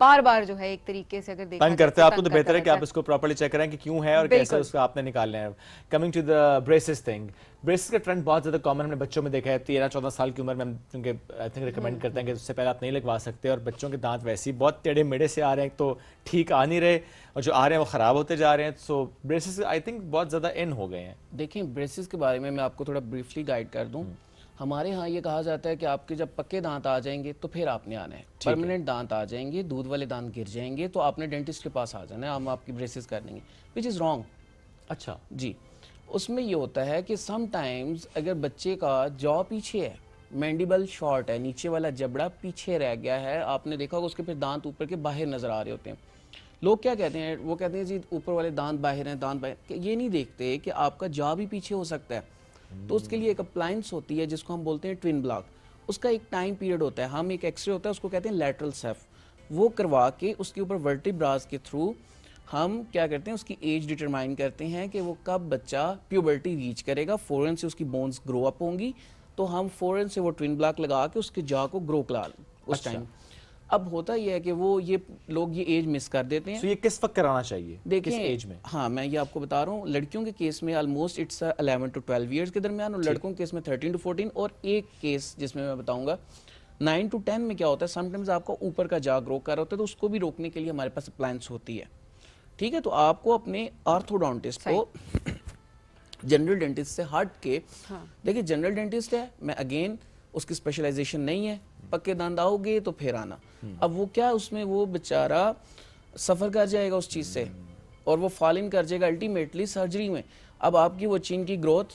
بار بار جو ہے ایک طریقے سے اگر دیکھا تنگ کرتے ہیں آپ کو, تو بہتر ہے کہ آپ اس کو پراپرلی چیک کریں کہ کیوں ہے اور کیسے اس کو آپ نے نکالنا ہے. Coming to the braces thing, braces کا ٹرینڈ بہت زیادہ کامن ہم نے بچوں میں دیکھا ہے. 13-14 سال کی عمر میں ہم کیونکہ آئی تھنک ریکمینڈ کرتے ہیں کہ اس سے پہلے آپ نہیں لگوا سکتے, اور بچوں کے دانت ویسے ہی بہت ٹیڑھے میڑے سے آ رہے ہیں, تو ٹھیک آ نہیں رہے, اور جو آ رہے ہیں وہ خراب ہوتے جا رہے ہیں. سو بریسز آئی تھنک بہت زیادہ ان ہو گئے ہیں. دیکھیں بریسز کے بارے میں آپ کو تھوڑا بریفلی گائیڈ کر دوں. ہمارے ہاں یہ کہا جاتا ہے کہ آپ کے جب پکے دانت آ جائیں گے تو پھر آپ نے آنا ہے. پرماننٹ دانت آ جائیں گے, دودھ والے دانت گر جائیں گے, تو آپ نے ڈینٹسٹ کے پاس آ جانا ہے, ہم آپ کی بریسز کر دیں گے, وچ از رانگ. اچھا جی. اس میں یہ ہوتا ہے کہ سم ٹائمز اگر بچے کا جا پیچھے ہے, مینڈیبل شارٹ ہے, نیچے والا جبڑا پیچھے رہ گیا ہے, آپ نے دیکھا ہوگا اس کے پھر دانت اوپر کے باہر نظر آ رہے ہوتے ہیں. لوگ کیا کہتے ہیں, وہ کہتے ہیں جی اوپر والے دانت باہر ہیں, دانت باہر, یہ نہیں دیکھتے کہ آپ کا جا بھی پیچھے ہو سکتا ہے. تو اس کے لیے ایک اپلائنس ہوتی ہے جس کو ہم بولتے ہیں ٹوین بلاک. اس کا ایک ٹائم پیریڈ ہوتا ہے, ہم ایک ایکس رے ہوتا ہے اس کو کہتے ہیں لیٹرل سیف, وہ کروا کے اس کے اوپر ورٹیبراز کے تھرو ہم کیا کرتے ہیں اس کی ایج ڈٹرمائن کرتے ہیں کہ وہ کب بچہ پیوبرٹی ریچ کرے گا. فورن سے اس کی بونز گرو اپ ہوں گی, تو ہم فورن سے وہ ٹوین بلاک لگا کے اس کے جا کو گرو کرا لیں اس ٹائم. اب ہوتا یہ ہے کہ وہ یہ لوگ یہ ایج مس کر دیتے ہیں. تو یہ کس وقت کرانا چاہیے, کس ایج میں؟ ہاں میں یہ آپ کو بتا رہا ہوں, لڑکیوں کے کیس میں آلموسٹ اٹس 11 to 12 ایئرس کے درمیان, اور لڑکوں کے کیس میں 13 to 14, اور ایک کیس جس میں بتاؤں گا 9 to 10 میں کیا ہوتا ہے, سم ٹائمز آپ کا اوپر کا جا گرو کر رہا ہوتا ہے, تو اس کو بھی روکنے کے لیے ہمارے پاس اپلائنس ہوتی ہے. ٹھیک ہے, تو آپ کو اپنے آرتھوڈونٹسٹ کو جنرل ڈینٹسٹ سے ہٹ کے, دیکھیں جنرل ڈینٹسٹ ہے, میں اگین اس کی اسپیشلائزیشن نہیں ہے, پکے دانت آؤ گے تو پھر آنا. اب وہ کیا اس میں وہ بیچارہ سفر کر جائے گا اس چیز سے, اور وہ فال ان کر جائے گا الٹیمیٹلی سرجری میں. اب آپ کی وہ چین کی گروتھ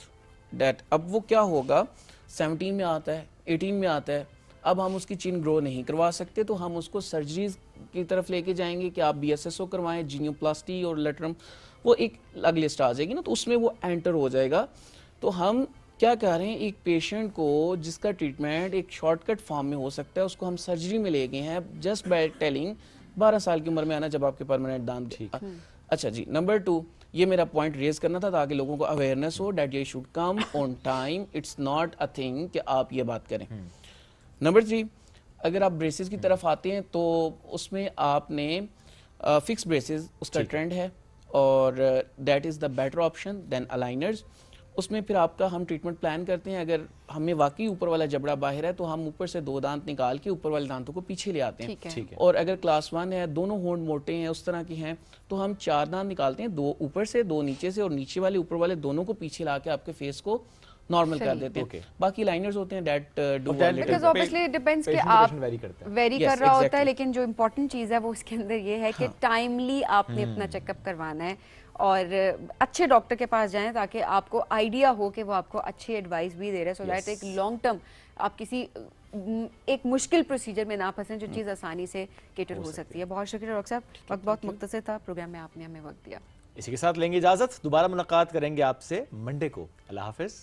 ڈیٹ, اب وہ کیا ہوگا, 17 میں آتا ہے, 18 میں آتا ہے, اب ہم اس کی چین گرو نہیں کروا سکتے, تو ہم اس کو سرجریز کی طرف لے کے جائیں گے کہ آپ بی ایس ایس او کروائیں, جینیوپلاسٹی اور لیٹرم, وہ ایک اگلے اسٹیج آ جائے گی نا, تو اس میں وہ انٹر ہو جائے گا. تو ہم کیا کہہ رہے ہیں ایک پیشنٹ کو جس کا ٹریٹمنٹ ایک شارٹ کٹ فارم میں ہو سکتا ہے اس کو ہم سرجری میں لے گئے ہیں جسٹ بائی ٹیلنگ 12 سال کی عمر میں آنا جب آپ کے پرماننٹ دانت. اچھا جی نمبر 2 یہ میرا پوائنٹ ریز کرنا تھا تاکہ لوگوں کو اویئرنیس ہو that you should come on time. It's not a thing کہ آپ یہ بات کریں. نمبر 3 اگر آپ بریسز کی طرف آتے ہیں تو اس میں آپ نے فکس بریسز اس کا ٹرینڈ ہے اور that is the better option than aligners. اس میں پھر آپ کا ہم ٹریٹمنٹ پلان کرتے ہیں. اگر ہمیں واقعی اوپر والا جبڑا باہر ہے تو ہم اوپر سے 2 دانت نکال کے اوپر والے دانتوں کو پیچھے لے آتے ہیں. اور اگر کلاس 1 ہے دونوں ہونڈ موٹے ہیں اس طرح کی ہیں تو ہم 4 دانت نکالتے ہیں, 2 اوپر سے 2 نیچے سے, اور نیچے والے اوپر والے دونوں کو پیچھے لا کے آپ کے فیس کو نارمل کر دیتے ہیں. باقی لائنرز ہوتے ہیں that do because obviously it depends کہ آپ ویری کر رہا ہوتا ہے, لیکن جو امپورٹنٹ چیز ہے وہ اس کے اندر یہ ہے کہ ٹائملی آپ نے اپنا چیک اپ کروانا ہے اور اچھے ڈاکٹر کے پاس جائیں تاکہ آپ کو آئیڈیا ہو کہ وہ آپ کو اچھی ایڈوائس بھی دے رہے ہیں, سو دیٹ ایک لانگ ٹرم آپ کسی ایک مشکل پروسیجر میں نہ پھنسیں جو چیز آسانی سے کیٹر ہو سکتی ہے. بہت شکریہ ڈاکٹر صاحب, وقت بہت مختصر تھا, پروگرام میں آپ نے ہمیں وقت دیا. اسی کے ساتھ لیں گے اجازت, دوبارہ ملاقات کریں گے آپ سے منڈے کو. اللہ حافظ.